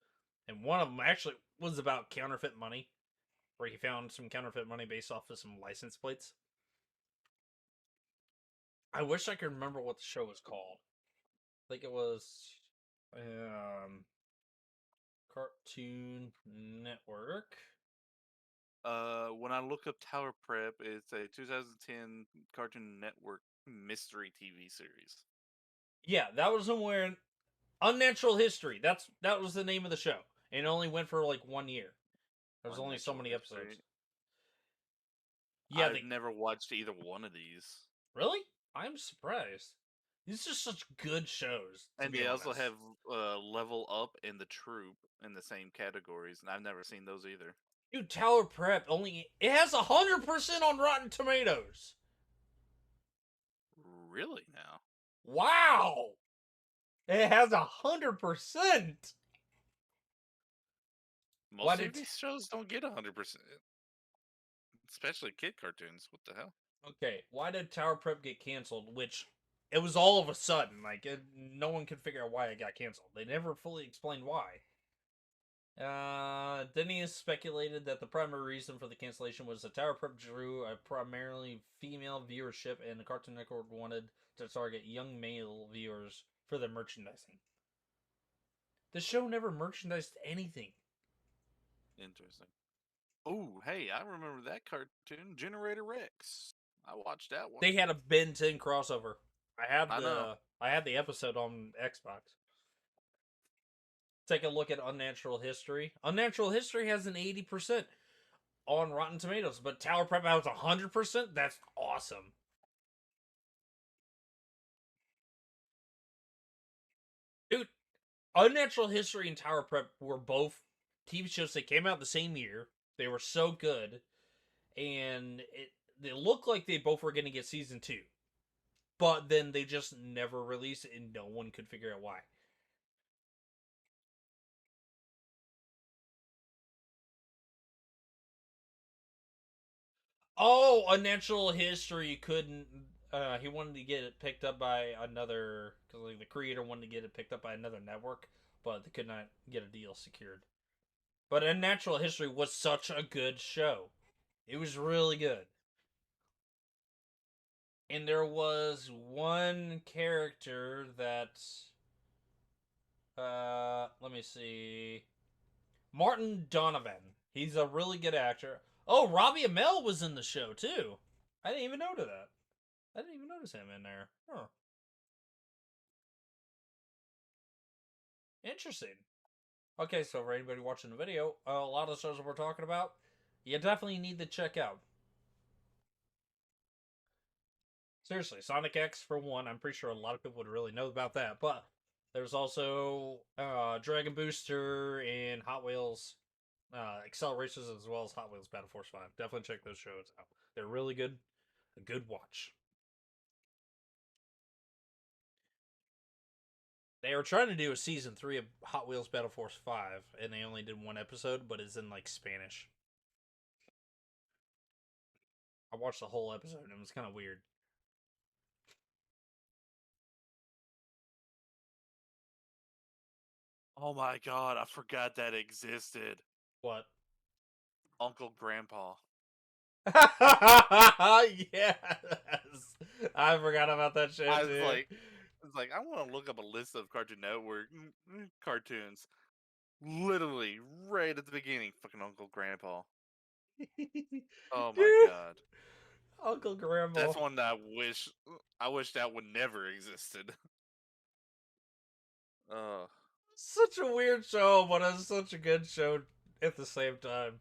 And one of them actually was about counterfeit money, where he found some counterfeit money based off of some license plates. I wish I could remember what the show was called. I think it was um, Cartoon Network. When I look up Tower Prep, it's a 2010 Cartoon Network mystery TV series. Yeah, that was somewhere Unnatural History. That was the name of the show. And it only went for like 1 year. There's only so Unnatural many episodes. History. Yeah, I've they never watched either one of these. really. I'm surprised. These are such good shows, to And be they also honest. have Level Up and The Troop in the same categories, and I've never seen those either. Dude, Tower Prep only it has 100% on Rotten Tomatoes. Really now? Wow, it has 100%. Why Most did? TV shows don't get 100%, especially kid cartoons. What the hell? Okay, why did Tower Prep get canceled? Which it was all of a sudden. No one could figure out why it got canceled. They never fully explained why. Denny speculated that the primary reason for the cancellation was the Tower Prep drew a primarily female viewership, and the Cartoon Network wanted to target young male viewers for their merchandising. The show never merchandised anything. Interesting. Oh, hey, I remember that cartoon, Generator Rex. I watched that one. They had a Ben 10 crossover. I know. I had the episode on Xbox. Take a look at Unnatural History. Unnatural History has an 80% on Rotten Tomatoes, but Tower Prep has 100%. That's awesome. Dude, Unnatural History and Tower Prep were both TV shows that came out the same year. They were so good, and they looked like they both were going to get season two. but then they just never released it, and no one could figure out why. Oh, a natural history couldn't. He wanted to get it picked up by another, because like the creator wanted to get it picked up by another network, but they could not get a deal secured. But a natural history was such a good show. It was really good. And there was one character that let me see. Martin Donovan. He's a really good actor. Oh, Robbie Amell was in the show too. I didn't even notice that. I didn't even notice him in there. Huh. Interesting. Okay, so for anybody watching the video, a lot of the shows that we're talking about, you definitely need to check out. Seriously, Sonic X for one. I'm pretty sure a lot of people would really know about that. But there's also Dragon Booster and Hot Wheels Excel Racers, as well as Hot Wheels Battle Force 5. Definitely check those shows out. They're really good. A good watch. They were trying to do a season 3 of Hot Wheels Battle Force 5, and they only did one episode, but it's in like Spanish. I watched the whole episode, and it was kind of weird. Oh my god, I forgot that existed. What? Uncle Grandpa. Yes! I forgot about that show I too. was like, I want to look up a list of Cartoon Network cartoons. Literally, right at the beginning, fucking Uncle Grandpa. Oh my Dude, god, Uncle Grandma. that's one that I wish that would never existed. Uh, Such a weird show, but it's such a good show at the same time.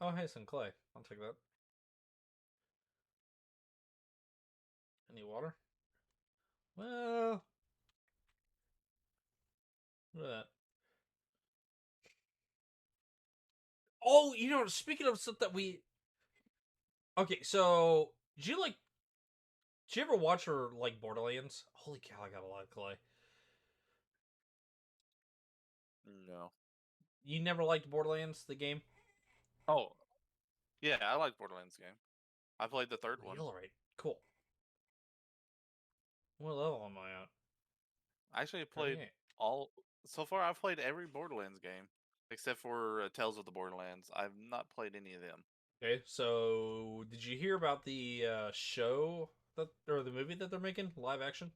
Oh, hey, some clay. I'll take that. Any water? Well, look at that. Oh, speaking of stuff that we. Okay, so did you like? Did you ever watch or like Borderlands? Holy cow, I got a lot of clay. no. You never liked Borderlands, the game? Oh, yeah, I like Borderlands game. I played the third one. All right, cool. What level am I at? I actually played 38. all so far. I've played every Borderlands game except for Tales of the Borderlands. I've not played any of them. Okay, so did you hear about the show that or the movie that they're making live action?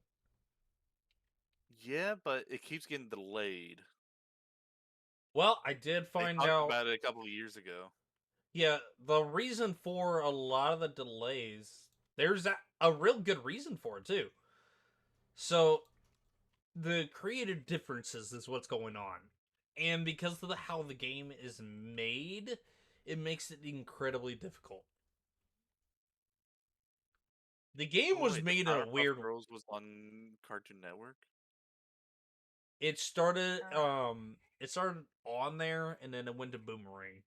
Yeah, but it keeps getting delayed. Well, I did They find talked out. about it a couple of years ago. Yeah, the reason for a lot of the delays, there's a real good reason for it too. So the creative differences is what's going on, and because of how the game is made, it makes it incredibly difficult. The game Oh was wait, the made in a Powerpuff weird. Girls was on Cartoon Network. It started on there, and then it went to Boomerang.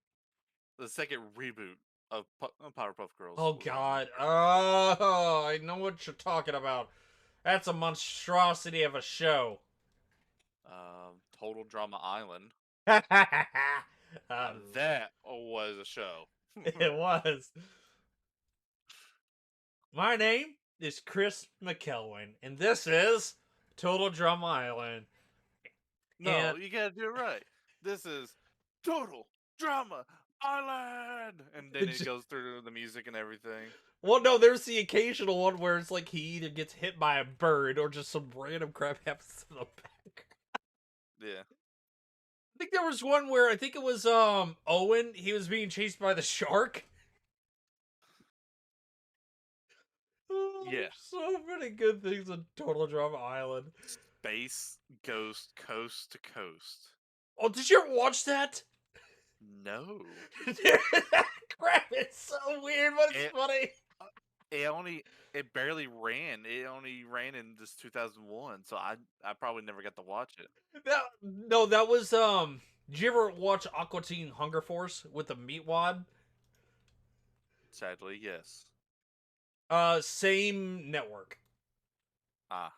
The second reboot of Powerpuff Girls Oh was on God! Cartoon Network. Oh, I know what you're talking about. That's a monstrosity of a show. Total Drama Island. Now Um, that was a show. it was. My name is Chris McKelwin, and this is Total Drum Island. No, And you gotta do it right. This is Total Drama Island, and then it goes through the music and everything. well, no, there's the occasional one where it's like he either gets hit by a bird or just some random crap happens to the back. Yeah. I think there was one where I think it was Owen. He was being chased by the shark. Oh, Yeah. there's so many good things on Total Drama Island. Space Ghost Coast to Coast. Oh, did you ever watch that? No. Dude, that crap is so weird, but it's It funny. uh, it only it barely ran. It only ran in this 2001, so I probably never got to watch it. No, that was Did you ever watch Aqua Teen Hunger Force with the meat wad? Sadly, yes. Same network. Ah.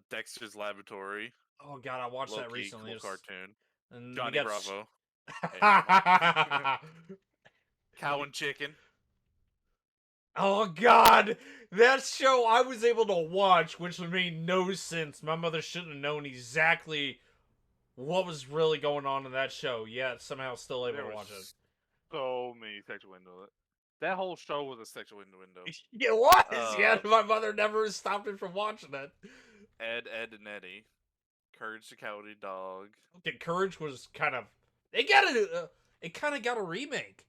Dexter's Laboratory. Oh god, I watched Low that key, recently. cool cartoon. And we Johnny got. Bravo. Hey, come on. Cow and Chicken. Oh god, that show I was able to watch, which made no sense. My mother shouldn't have known exactly what was really going on in that show, yet somehow still able There to watch it. was so many sexual innuendo. That whole show was a sexual innuendo. It was, Uh, yet my mother never stopped me from watching it. Ed, and Eddie. Courage the Cowardly Dog. Okay, Courage was kind of it kind of got a remake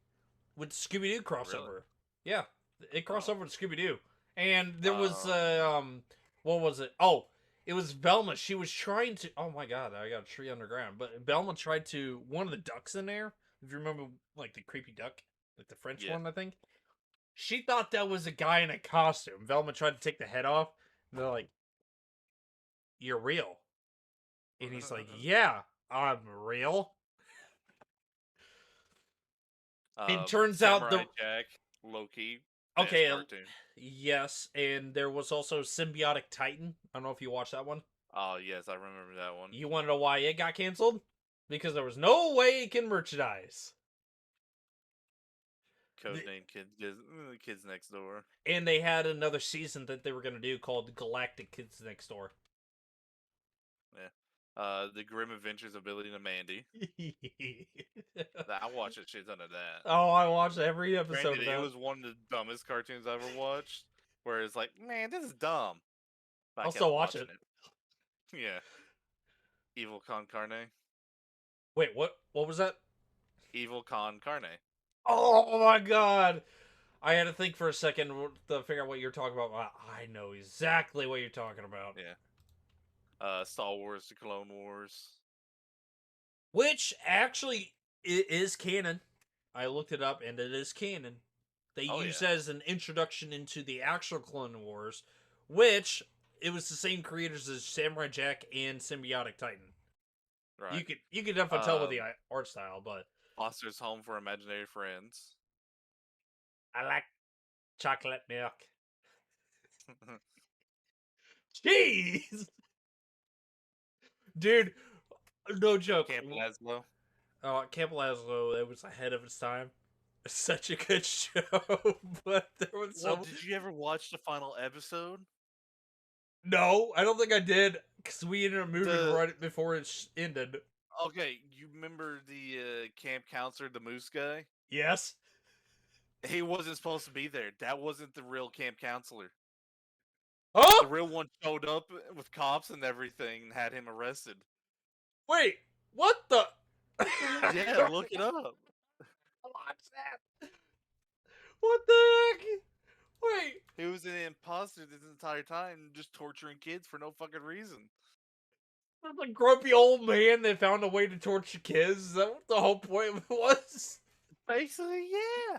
with Scooby Doo Really? crossover. Yeah, it crossed Oh. over with Scooby Doo, and there was Um. what was it? Oh, it was Velma. She was trying to. Oh my god, I got a tree underground. But Velma tried to one of the ducks in there. If you remember, like the creepy duck, like the French Yeah. one, I think. She thought that was a guy in a costume. Velma tried to take the head off. And they're like, "You're real," and he's like, "Yeah, I'm real." It turns out Samurai the Jack. Loki. Best okay, cartoon. yes, and there was also Symbiotic Titan. I don't know if you watched that one. Oh yes, I remember that one. You want to know why it got canceled? Because there was no way it can merchandise. The- Codename Kids Next Door. And they had another season that they were going to do called Galactic Kids Next Door. Yeah. The Grim Adventures of Billy and Mandy. I watched a shit ton of that. Oh, I watched every episode Granted, of it that. was one of the dumbest cartoons I ever watched. Where it's like, man, this is dumb. But I I'll kept still watch watching it. it. Yeah. Evil Con Carne. Wait, what? What was that? Evil Con Carne. Oh my god! I had to think for a second to figure out what you're talking about. I know exactly what you're talking about. Yeah. Star Wars: The Clone Wars. Which actually is canon. I looked it up and it is canon. They Oh use yeah. that as an introduction into the actual Clone Wars, which it was the same creators as Samurai Jack and Symbiotic Titan. Right. You could definitely tell with the Um, art style, but Foster's Home for Imaginary Friends. I like chocolate milk. Jeez, dude, no joke. Camp Lazlo. Camp Lazlo, it was ahead of its time. Such a good show, but there was Well, so did you ever watch the final episode? no. I don't think I did because we ended up moving The right before it ended. Okay, you remember the camp counselor, the moose guy? Yes. He wasn't supposed to be there. That wasn't the real camp counselor. The Oh real one showed up with cops and everything and had him arrested. wait, what the? Yeah, look it up. Watch that. What the heck? Wait, He was an imposter this entire time, just torturing kids for no fucking reason. the grumpy old man that found a way to torture kids. Is that what the whole point was? Basically, yeah.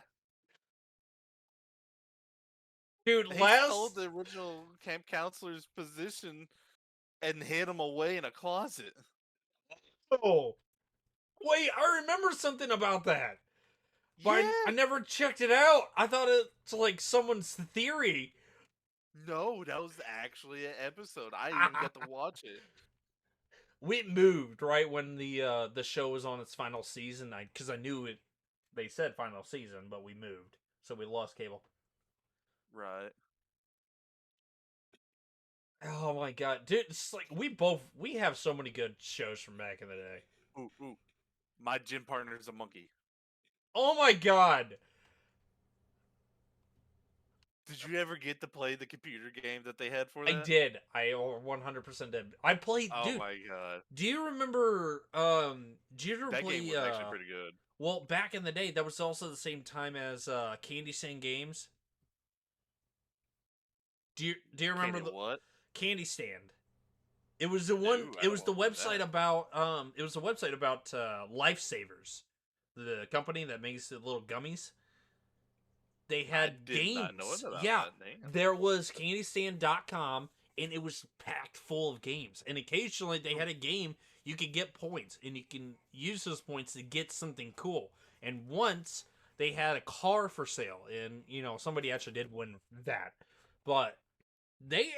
Dude, He stole last the original camp counselor's position and hid him away in a closet. oh wait, I remember something about that. But I Yeah. never checked it out. I thought it's like someone's theory. No, that was actually an episode. I even got to watch it. We moved right when the show was on its final season. Because I knew it. They said final season, but we moved, so we lost cable. Right. Oh my god, dude! It's like we have so many good shows from back in the day. Ooh, ooh. My gym partner's a monkey. Oh my god, Did you ever get to play the computer game that they had for I that? did. I 100% did. I played, Oh dude. my god. Do you remember? Do you ever That game play? was actually pretty good. Well, back in the day, that was also the same time as Candy Sand Games. Do you remember Candy the what? Candy Stand? It was the one. No, I It don't was the remember website that. about It was a website about Lifesavers, the company that makes the little gummies. They I had did not know games. about Yeah, that. Damn. there was CandyStand.com, and it was packed full of games. And occasionally they Ooh. had a game you could get points, and you can use those points to get something cool. And once they had a car for sale, and somebody actually did win that, but they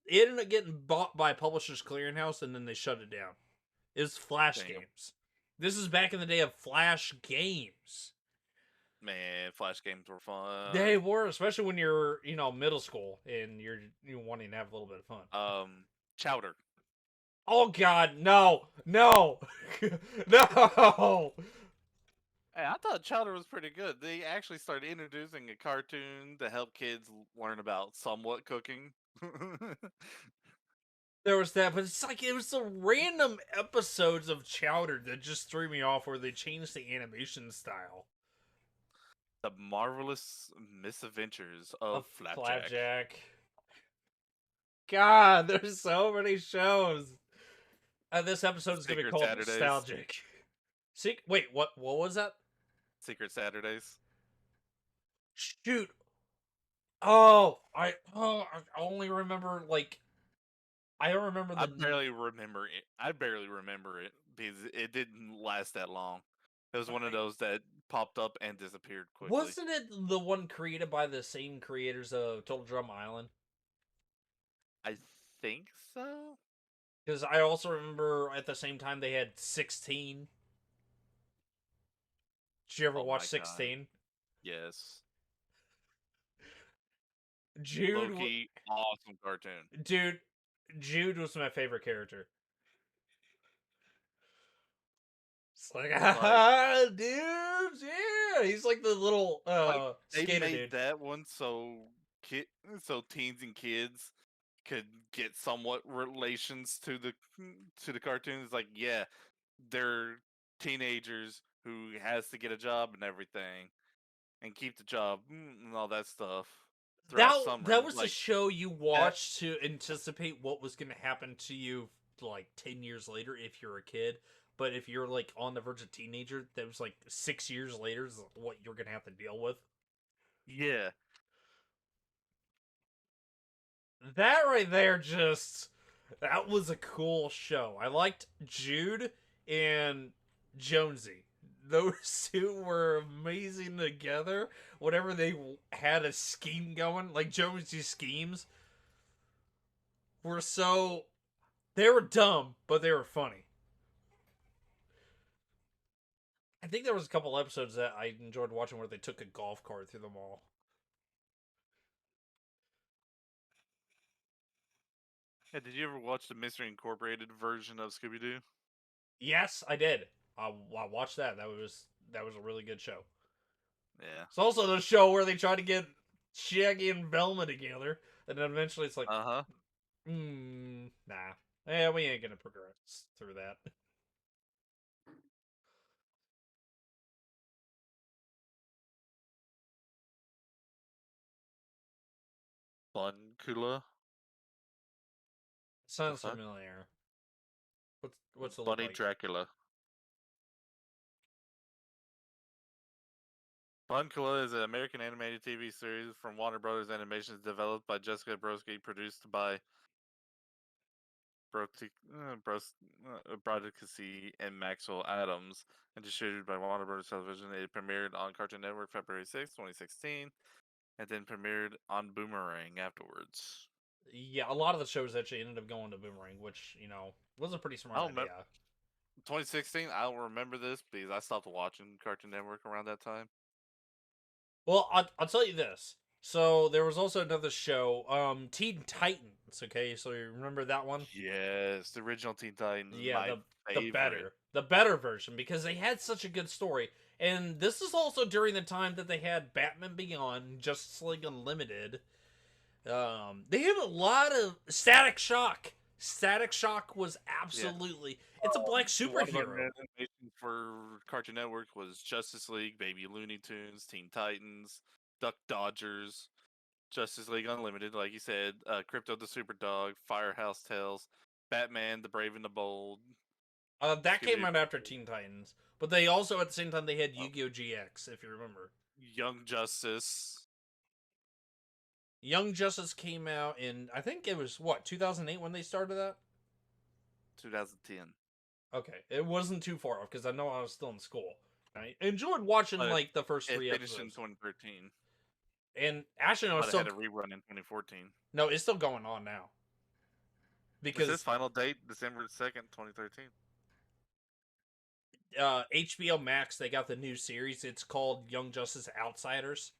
it ended up getting bought by Publishers Clearinghouse, and then they shut it down. It was Flash Damn. games. This is back in the day of Flash games. Man, flash games were They fun. were, especially when you're, middle school and you're wanting to have a little bit of fun. Chowder. Oh God, no, no, no! Hey, I thought Chowder was pretty good. They actually started introducing a cartoon to help kids learn about somewhat cooking. There was that, but it's like it was the random episodes of Chowder that just threw me off, where they changed the animation style The Marvelous Misadventures of of Flapjack. Flapjack. God, there's so many shows. This episode is gonna be Secret called Saturdays. Nostalgic. See, wait, what? What was that? Secret Saturdays. Shoot. I only remember like I don't remember I the. barely remember it. I barely remember it because it didn't last that long. It was one of I, those that popped up and disappeared quickly. wasn't it the one created by the same creators of Total Drum Island? I think so. Because I also remember at the same time they had 16. Did you ever Oh watch my god. 16? Yes. Jude, Loki, awesome cartoon. dude, Jude was my favorite character. It's like, Like, ah, dude, yeah. He's like the little like they skater made dude. that one kid, so teens and kids could get somewhat relations to the cartoon. It's like, yeah, they're teenagers who has to get a job and everything and keep the job and all that stuff throughout summer. That And was a like show you that, watched to anticipate what was going to happen to you like 10 years later if you're a kid. But if you're like on the verge of teenager, that was like 6 years later is what you're going to have to deal with. yeah, That right there just that was a cool show. I liked Jude and Jonesy. Those two were amazing together. Whenever they had a scheme going, like Jonesy's schemes were so they were dumb, but they were funny. I think there was a couple episodes that I enjoyed watching where they took a golf cart through the mall. yeah. Did you ever watch the Mystery Incorporated version of Scooby Doo? Yes, I did. I watched that. That was a really good show. Yeah. It's also the show where they try to get Shaggy and Velma together, and then eventually it's like, Uh huh. nah. Yeah, we ain't gonna progress through that. Bunkula. The Sounds fuck? familiar. What's it look Bunny like? Dracula. Bunkula is an American animated TV series from Warner Brothers Animations, developed by Jessica Brodsky, produced by Brodsky and Maxwell Adams, and distributed by Warner Brothers Television. It premiered on Cartoon Network February 6, 2016, and then premiered on Boomerang afterwards. Yeah, a lot of the shows actually ended up going to Boomerang, which was a pretty I smart don't remember idea. 2016. I don't remember this because I stopped watching Cartoon Network around that time. Well, I'll tell you this. So there was also another show, Teen Titans. Okay, so you remember that one? Yes, the original Teen Titans, Yeah, my favorite. the better version because they had such a good story. And this is also during the time that they had Batman Beyond, Justice League Unlimited. They had a lot of Static Shock. Static Shock was Yeah. absolutely it's a black One of my superhero. animations for Cartoon Network was Justice League, Baby Looney Tunes, Teen Titans, Duck Dodgers, Justice League Unlimited, like you said, Crypto the Super Dog, Firehouse Tales, Batman the Brave and the Bold, That Scooby came Doo, out after Teen Titans, but they also at the same time they had Yu-Gi-Oh GX, if you remember. Young Justice, Young Justice came out in I think it was what 2008 when they started that. 2010. Okay, it wasn't too far off because I know I was still in school. I enjoyed watching but like the first it three finished in episodes. 2013, And actually, no, it's but it had still a rerun in 2014. no, it's still going on now It says because final date December 2nd, 2013. HBO Max they got the new series. It's called Young Justice Outsiders.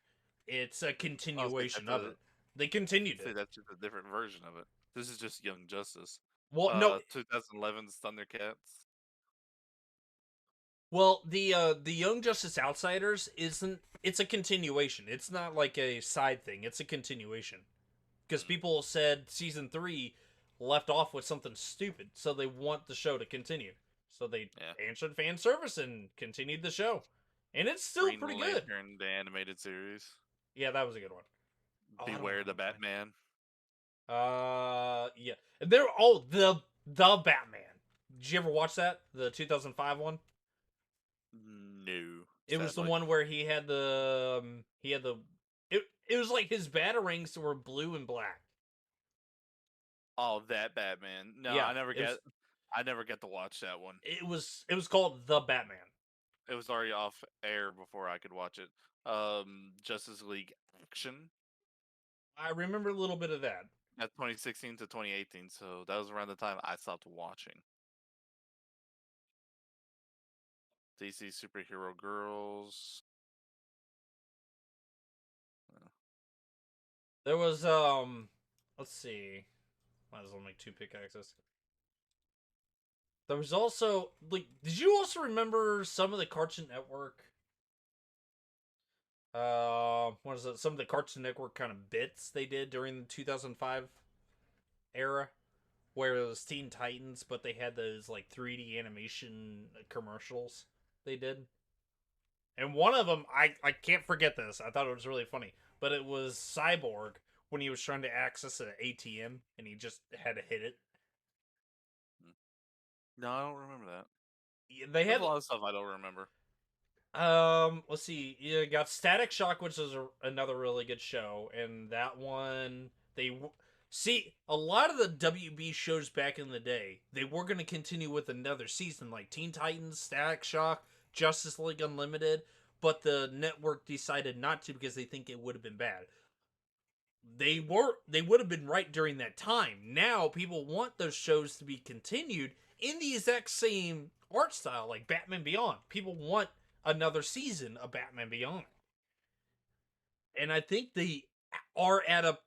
It's a Oh, continuation of it. They continued see, it. that's just a different version of it. This is just Young Justice. Well, no, 2011's Thundercats. well the Young Justice Outsiders isn't. It's a continuation. It's not like a side thing. It's a continuation because Mm, people said season three left off with something stupid, so they want the show to continue. So they yeah. answered fan service and continued the show, and it's still Green pretty good. Lantern, the animated series. Yeah, that was a good one. Oh, I don't know Beware how the to find Batman. it. Yeah, and they're the Batman. Did you ever watch that? The 2005 one. No, It was the sadly. one where he had the it was like his batarangs were blue and black. Oh, that Batman. No, Yeah, I never get to watch that one. it was called the Batman. It was already off air before I could watch it. Justice League Action. I remember a little bit of that. That's 2016 to 2018, so that was around the time I stopped watching. DC Superhero Girls. There was let's see. Might as well make two pickaxes. There was also like did you also remember some of the Cartoon Network what is it? Some of the Cartoon Network kind of bits they did during the 2005 era where it was Teen Titans but they had those like 3D animation commercials they did. And one of them I can't forget this. I thought it was really funny, but it was Cyborg when he was trying to access an ATM and he just had to hit it. Hmm. No, I don't remember that. They There's had a lot of stuff I don't remember. let's see. You got Static Shock, which is another really good show, and that one see a lot of the WB shows back in the day. They were going to continue with another season, like Teen Titans, Static Shock, Justice League Unlimited, but the network decided not to because they think it would have been bad. They would have been right during that time. Now people want those shows to be continued in the exact same art style like Batman Beyond. People want another season of Batman Beyond. And I think they are at a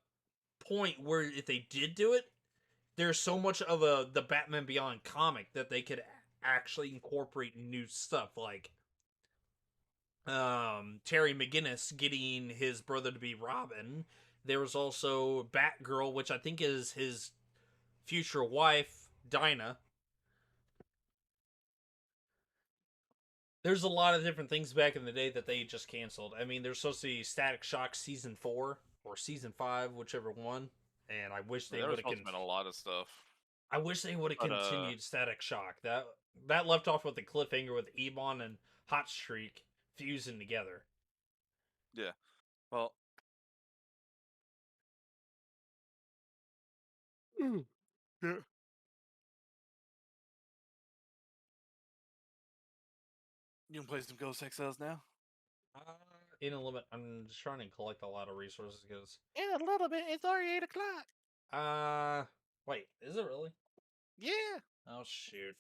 point where if they did do it, there's so much of the Batman Beyond comic that they could actually incorporate new stuff like Terry McGinnis getting his brother to be Robin. There was also Batgirl, which I think is his future wife, Dinah. There's a lot of different things back in the day that they just canceled. I mean, there's supposed to be Static Shock season 4 or season 5, whichever one. And I wish they There was would have supposed to be a lot of stuff, I wish they would have but continued Static Shock. That left off with the cliffhanger with Ebon and Hot Streak fusing together. yeah. Well, mm, yeah. You can play some Ghost Exiles now. Uh, in a limit, I'm just trying to collect a lot of resources because In a little bit, it's already 8 o'clock. uh, wait, is it really? Yeah. Oh shoot.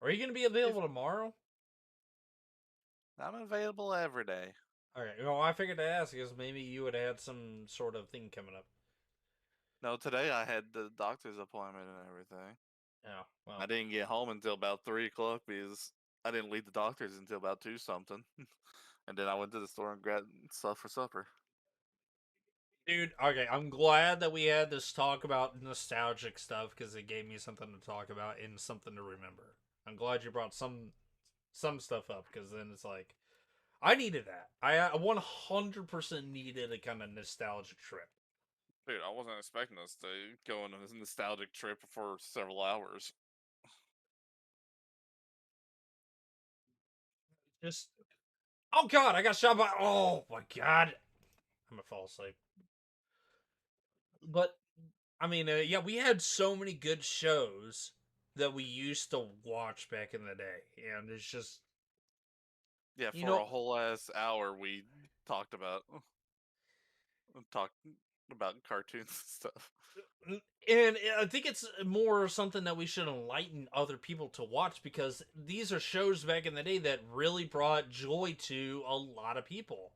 Are you gonna be If available tomorrow? I'm available every day. Alright, well, I figured to ask because maybe you would have had some sort of thing coming up. No, today I had the doctor's appointment and everything. Yeah, I well, didn't get home until about 3 o'clock because I didn't leave the doctor's until about 2 something. And then I went to the store and grabbed stuff for supper. dude, okay, I'm glad that we had this talk about nostalgic stuff because it gave me something to talk about and something to remember. I'm glad you brought some stuff up because then it's like I needed that. I 100% needed a kind of nostalgic trip. Dude, I wasn't expecting us to go on a nostalgic trip for several hours. Just oh god, I got shot by oh my god, I'm gonna fall asleep. But I mean, yeah, we had so many good shows that we used to watch back in the day, and it's just Yeah, You for know, a whole ass hour we talked about talked about cartoons and stuff. and I think it's more something that we should enlighten other people to watch, because these are shows back in the day that really brought joy to a lot of people.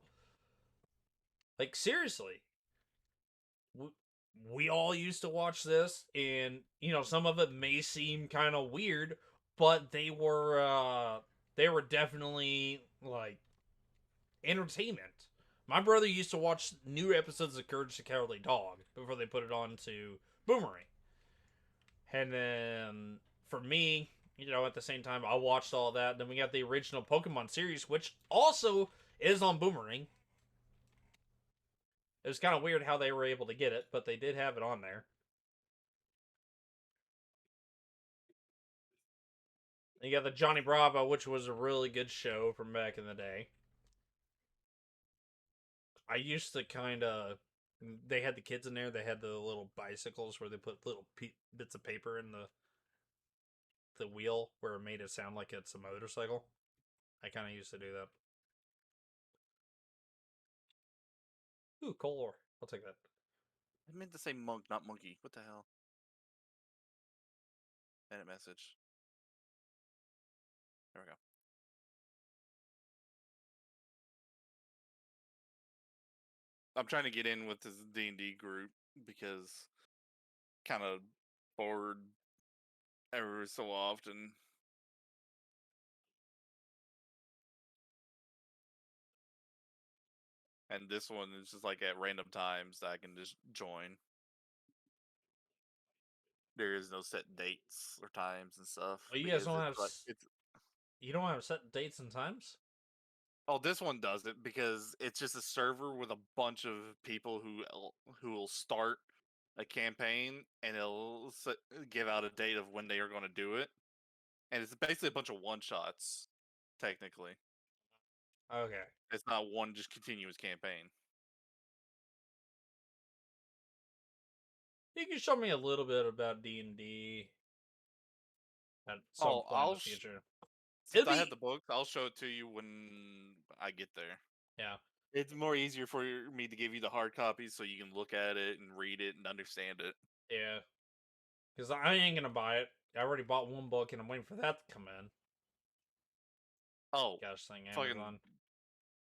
Like, seriously, we all used to watch this, and some of it may seem kind of weird, but they were definitely like entertainment. My brother used to watch new episodes of Courage the Cowardly Dog before they put it on to Boomerang. And then for me, at the same time, I watched all that. Then we got the original Pokemon series, which also is on Boomerang. It was kind of weird how they were able to get it, but they did have it on there. And you got the Johnny Bravo, which was a really good show from back in the day. I used to kind of. They had the kids in there. They had the little bicycles where they put little bits of paper in the wheel where it made it sound like it's a motorcycle. I kind of used to do that. Ooh, Color. I'll take that. I meant to say monk, not monkey. What the hell? Edit message. There we go. I'm trying to get in with this D&D group because kind of bored every so often. And this one is just like at random times that I can just join. There is no set dates or times and stuff Oh, you guys because don't it's have like it's you don't have set dates and times? oh, this one does it because it's just a server with a bunch of people who will start a campaign and it'll give out a date of when they are going to do it, and it's basically a bunch of one shots. Technically, Okay. it's not one just continuous campaign. You can show me a little bit about D&D at some Oh, point in the future. since It'll I have be the books, I'll show it to you when I get there. yeah, It's more easier for me to give you the hard copies so you can look at it and read it and understand it. yeah. Because I ain't gonna buy it. I already bought one book and I'm waiting for that to come in. Oh, Gosh, thing fucking! Amazon.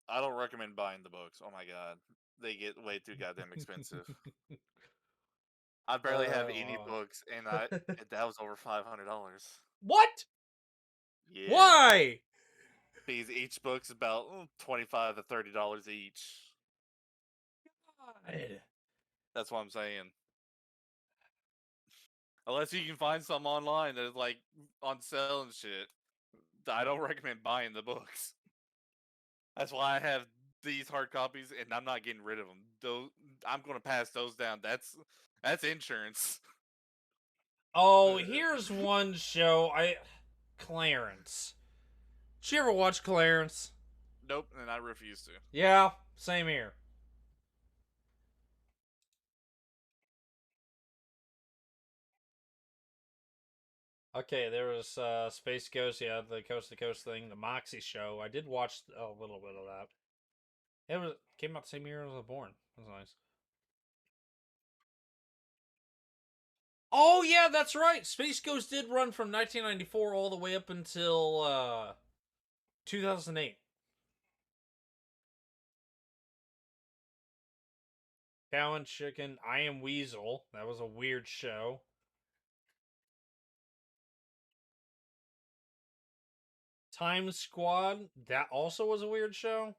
I don't recommend buying the books. Oh my god, they get way too goddamn expensive. I barely have any uh, books, and that was over $500. what? Yeah, Why? because each book's about $25 to $30 each. God. That's what I'm saying. Unless you can find some online that is like on sale and shit, I don't recommend buying the books. That's why I have these hard copies, and I'm not getting rid of them. Those I'm going to pass those down. That's insurance. Oh, here's one show. Clarence. Did you ever watch Clarence? Nope, and I refuse to. Yeah, same here. Okay, there was Space Ghost, yeah, the Coast to Coast thing, the Moxie show. I did watch a little bit of that. It was came out the same year as I was born. That's nice. Oh yeah, that's right. Space Ghost did run from 1994 all the way up until 2008. Cow and Chicken, I Am Weasel. That was a weird show. Time Squad, that also was a weird show.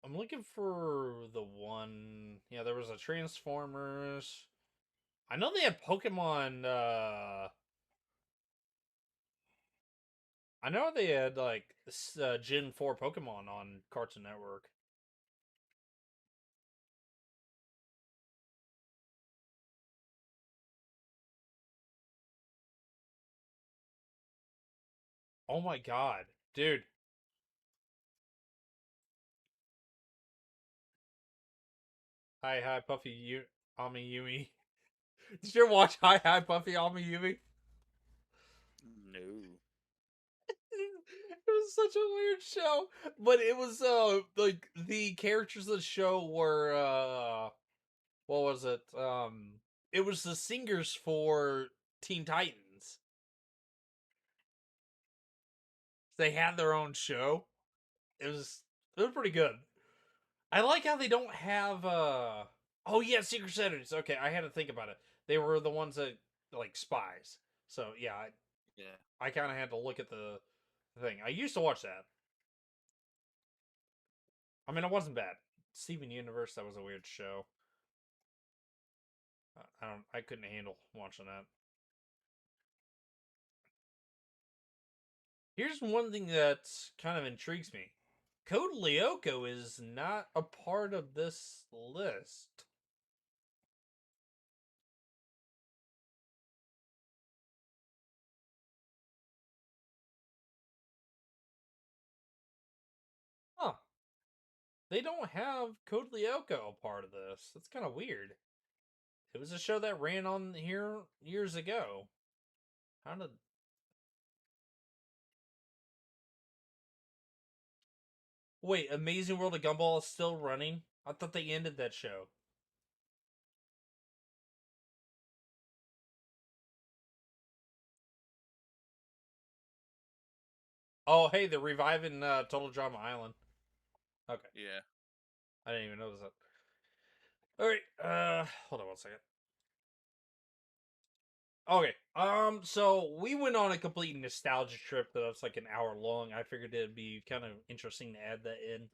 I'm looking for the one. Yeah, there was a Transformers. I know they had Pokemon. I know they had like Gen 4 Pokemon on Cartoon Network. Oh my god, dude! Hi, hi, Puffy, Ami Yumi. Did you ever watch Hi, hi, Puffy, Ami Yumi? No. was such a weird show, but it was like the characters of the show were what was it? It was the singers for Teen Titans. They had their own show. It was pretty good. I like how they don't have oh yeah, Secret Senators. Okay, I had to think about it. They were the ones that like spies. So yeah, Yeah. I kind of had to look at the thing. I used to watch that. I mean, it wasn't bad. Steven Universe, that was a weird show. I couldn't handle watching that. Here's one thing that kind of intrigues me. Code Lyoko is not a part of this list. Huh. They don't have Code Lyoko a part of this. That's kind of weird. It was a show that ran on here years ago. How did... Wait, Amazing World of Gumball is still running? I thought they ended that show. Oh, hey, they're reviving Total Drama Island. Okay. Yeah. I didn't even notice that. Alright, hold on one second. Okay. So we went on a complete nostalgia trip that's like an hour long. I figured it'd be kind of interesting to add that in.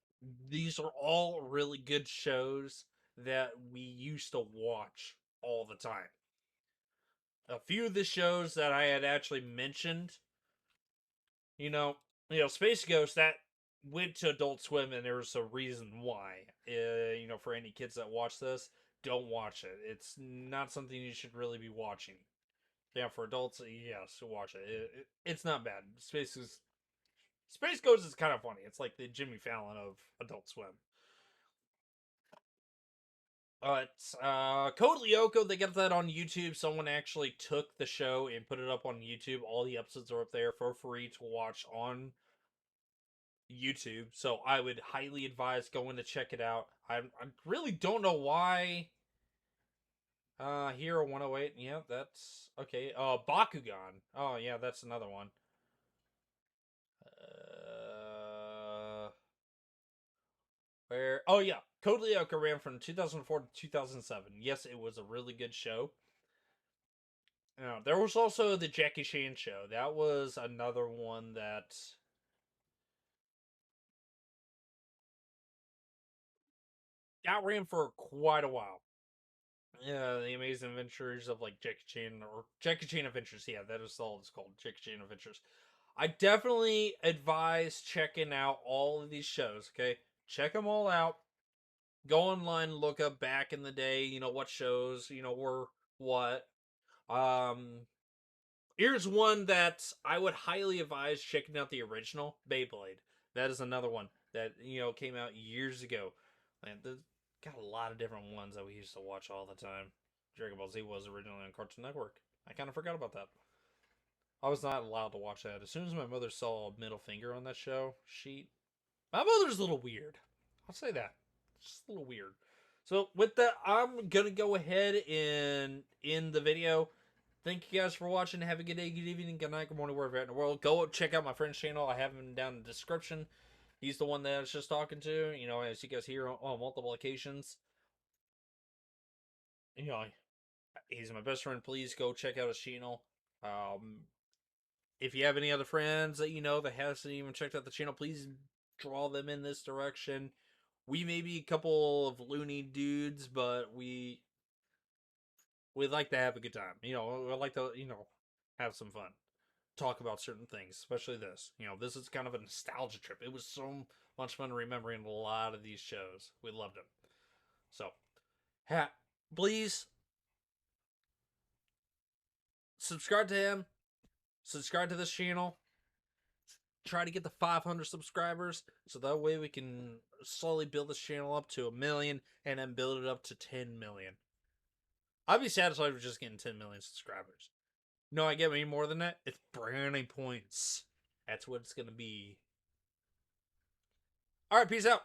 These are all really good shows that we used to watch all the time. A few of the shows that I had actually mentioned, you know, Space Ghost that went to Adult Swim, and there was a reason why. For any kids that watch this, don't watch it. It's not something you should really be watching. Yeah, for adults, yes, watch it. It's not bad. Space Ghost is kind of funny. It's like the Jimmy Fallon of Adult Swim. It's Code Lyoko. They got that on YouTube. Someone actually took the show and put it up on YouTube. All the episodes are up there for free to watch on YouTube. So I would highly advise going to check it out. I really don't know why. Hero 108. Yeah, that's okay. Bakugan. Oh yeah, that's another one. Where? Oh yeah, Code Lyoko ran from 2004 to 2007. Yes, it was a really good show. There was also the Jackie Chan show. That was another one that ran for quite a while. Yeah, the Amazing Adventures of like Jackie Chan or Jackie Chan Adventures. Yeah, that is all it's called, Jackie Chan Adventures. I definitely advise checking out all of these shows. Okay, check them all out. Go online, look up back in the day. What shows were what. Um, Here's one that I would highly advise checking out: the original Beyblade. That is another one that came out years ago. And there's got a lot of different ones that we used to watch all the time. Dragon Ball Z was originally on Cartoon Network. I kind of forgot about that. I was not allowed to watch that. As soon as my mother saw a middle finger on that show, my mother's a little weird. I'll say that. Just a little weird. So with that, I'm gonna go ahead and end the video. Thank you guys for watching. Have a good day, good evening, good night, good morning, wherever you're at in the world. Go check out my friend's channel. I have him down in the description. He's the one that I was just talking to. As you guys hear on multiple occasions. You know, he's my best friend. Please go check out his channel. If you have any other friends that that hasn't even checked out the channel, please draw them in this direction. We may be a couple of loony dudes, but we like to have a good time. We like to have some fun, talk about certain things, especially this. This is kind of a nostalgia trip. It was so much fun remembering a lot of these shows. We loved them. So, please subscribe to him. Subscribe to this channel. Try to get the 500 subscribers so that way we can slowly build this channel up to 1 million and then build it up to 10 million. I'd be satisfied with just getting 10 million subscribers. No, I get any more than that. It's brownie points. That's what it's gonna be. All right, peace out.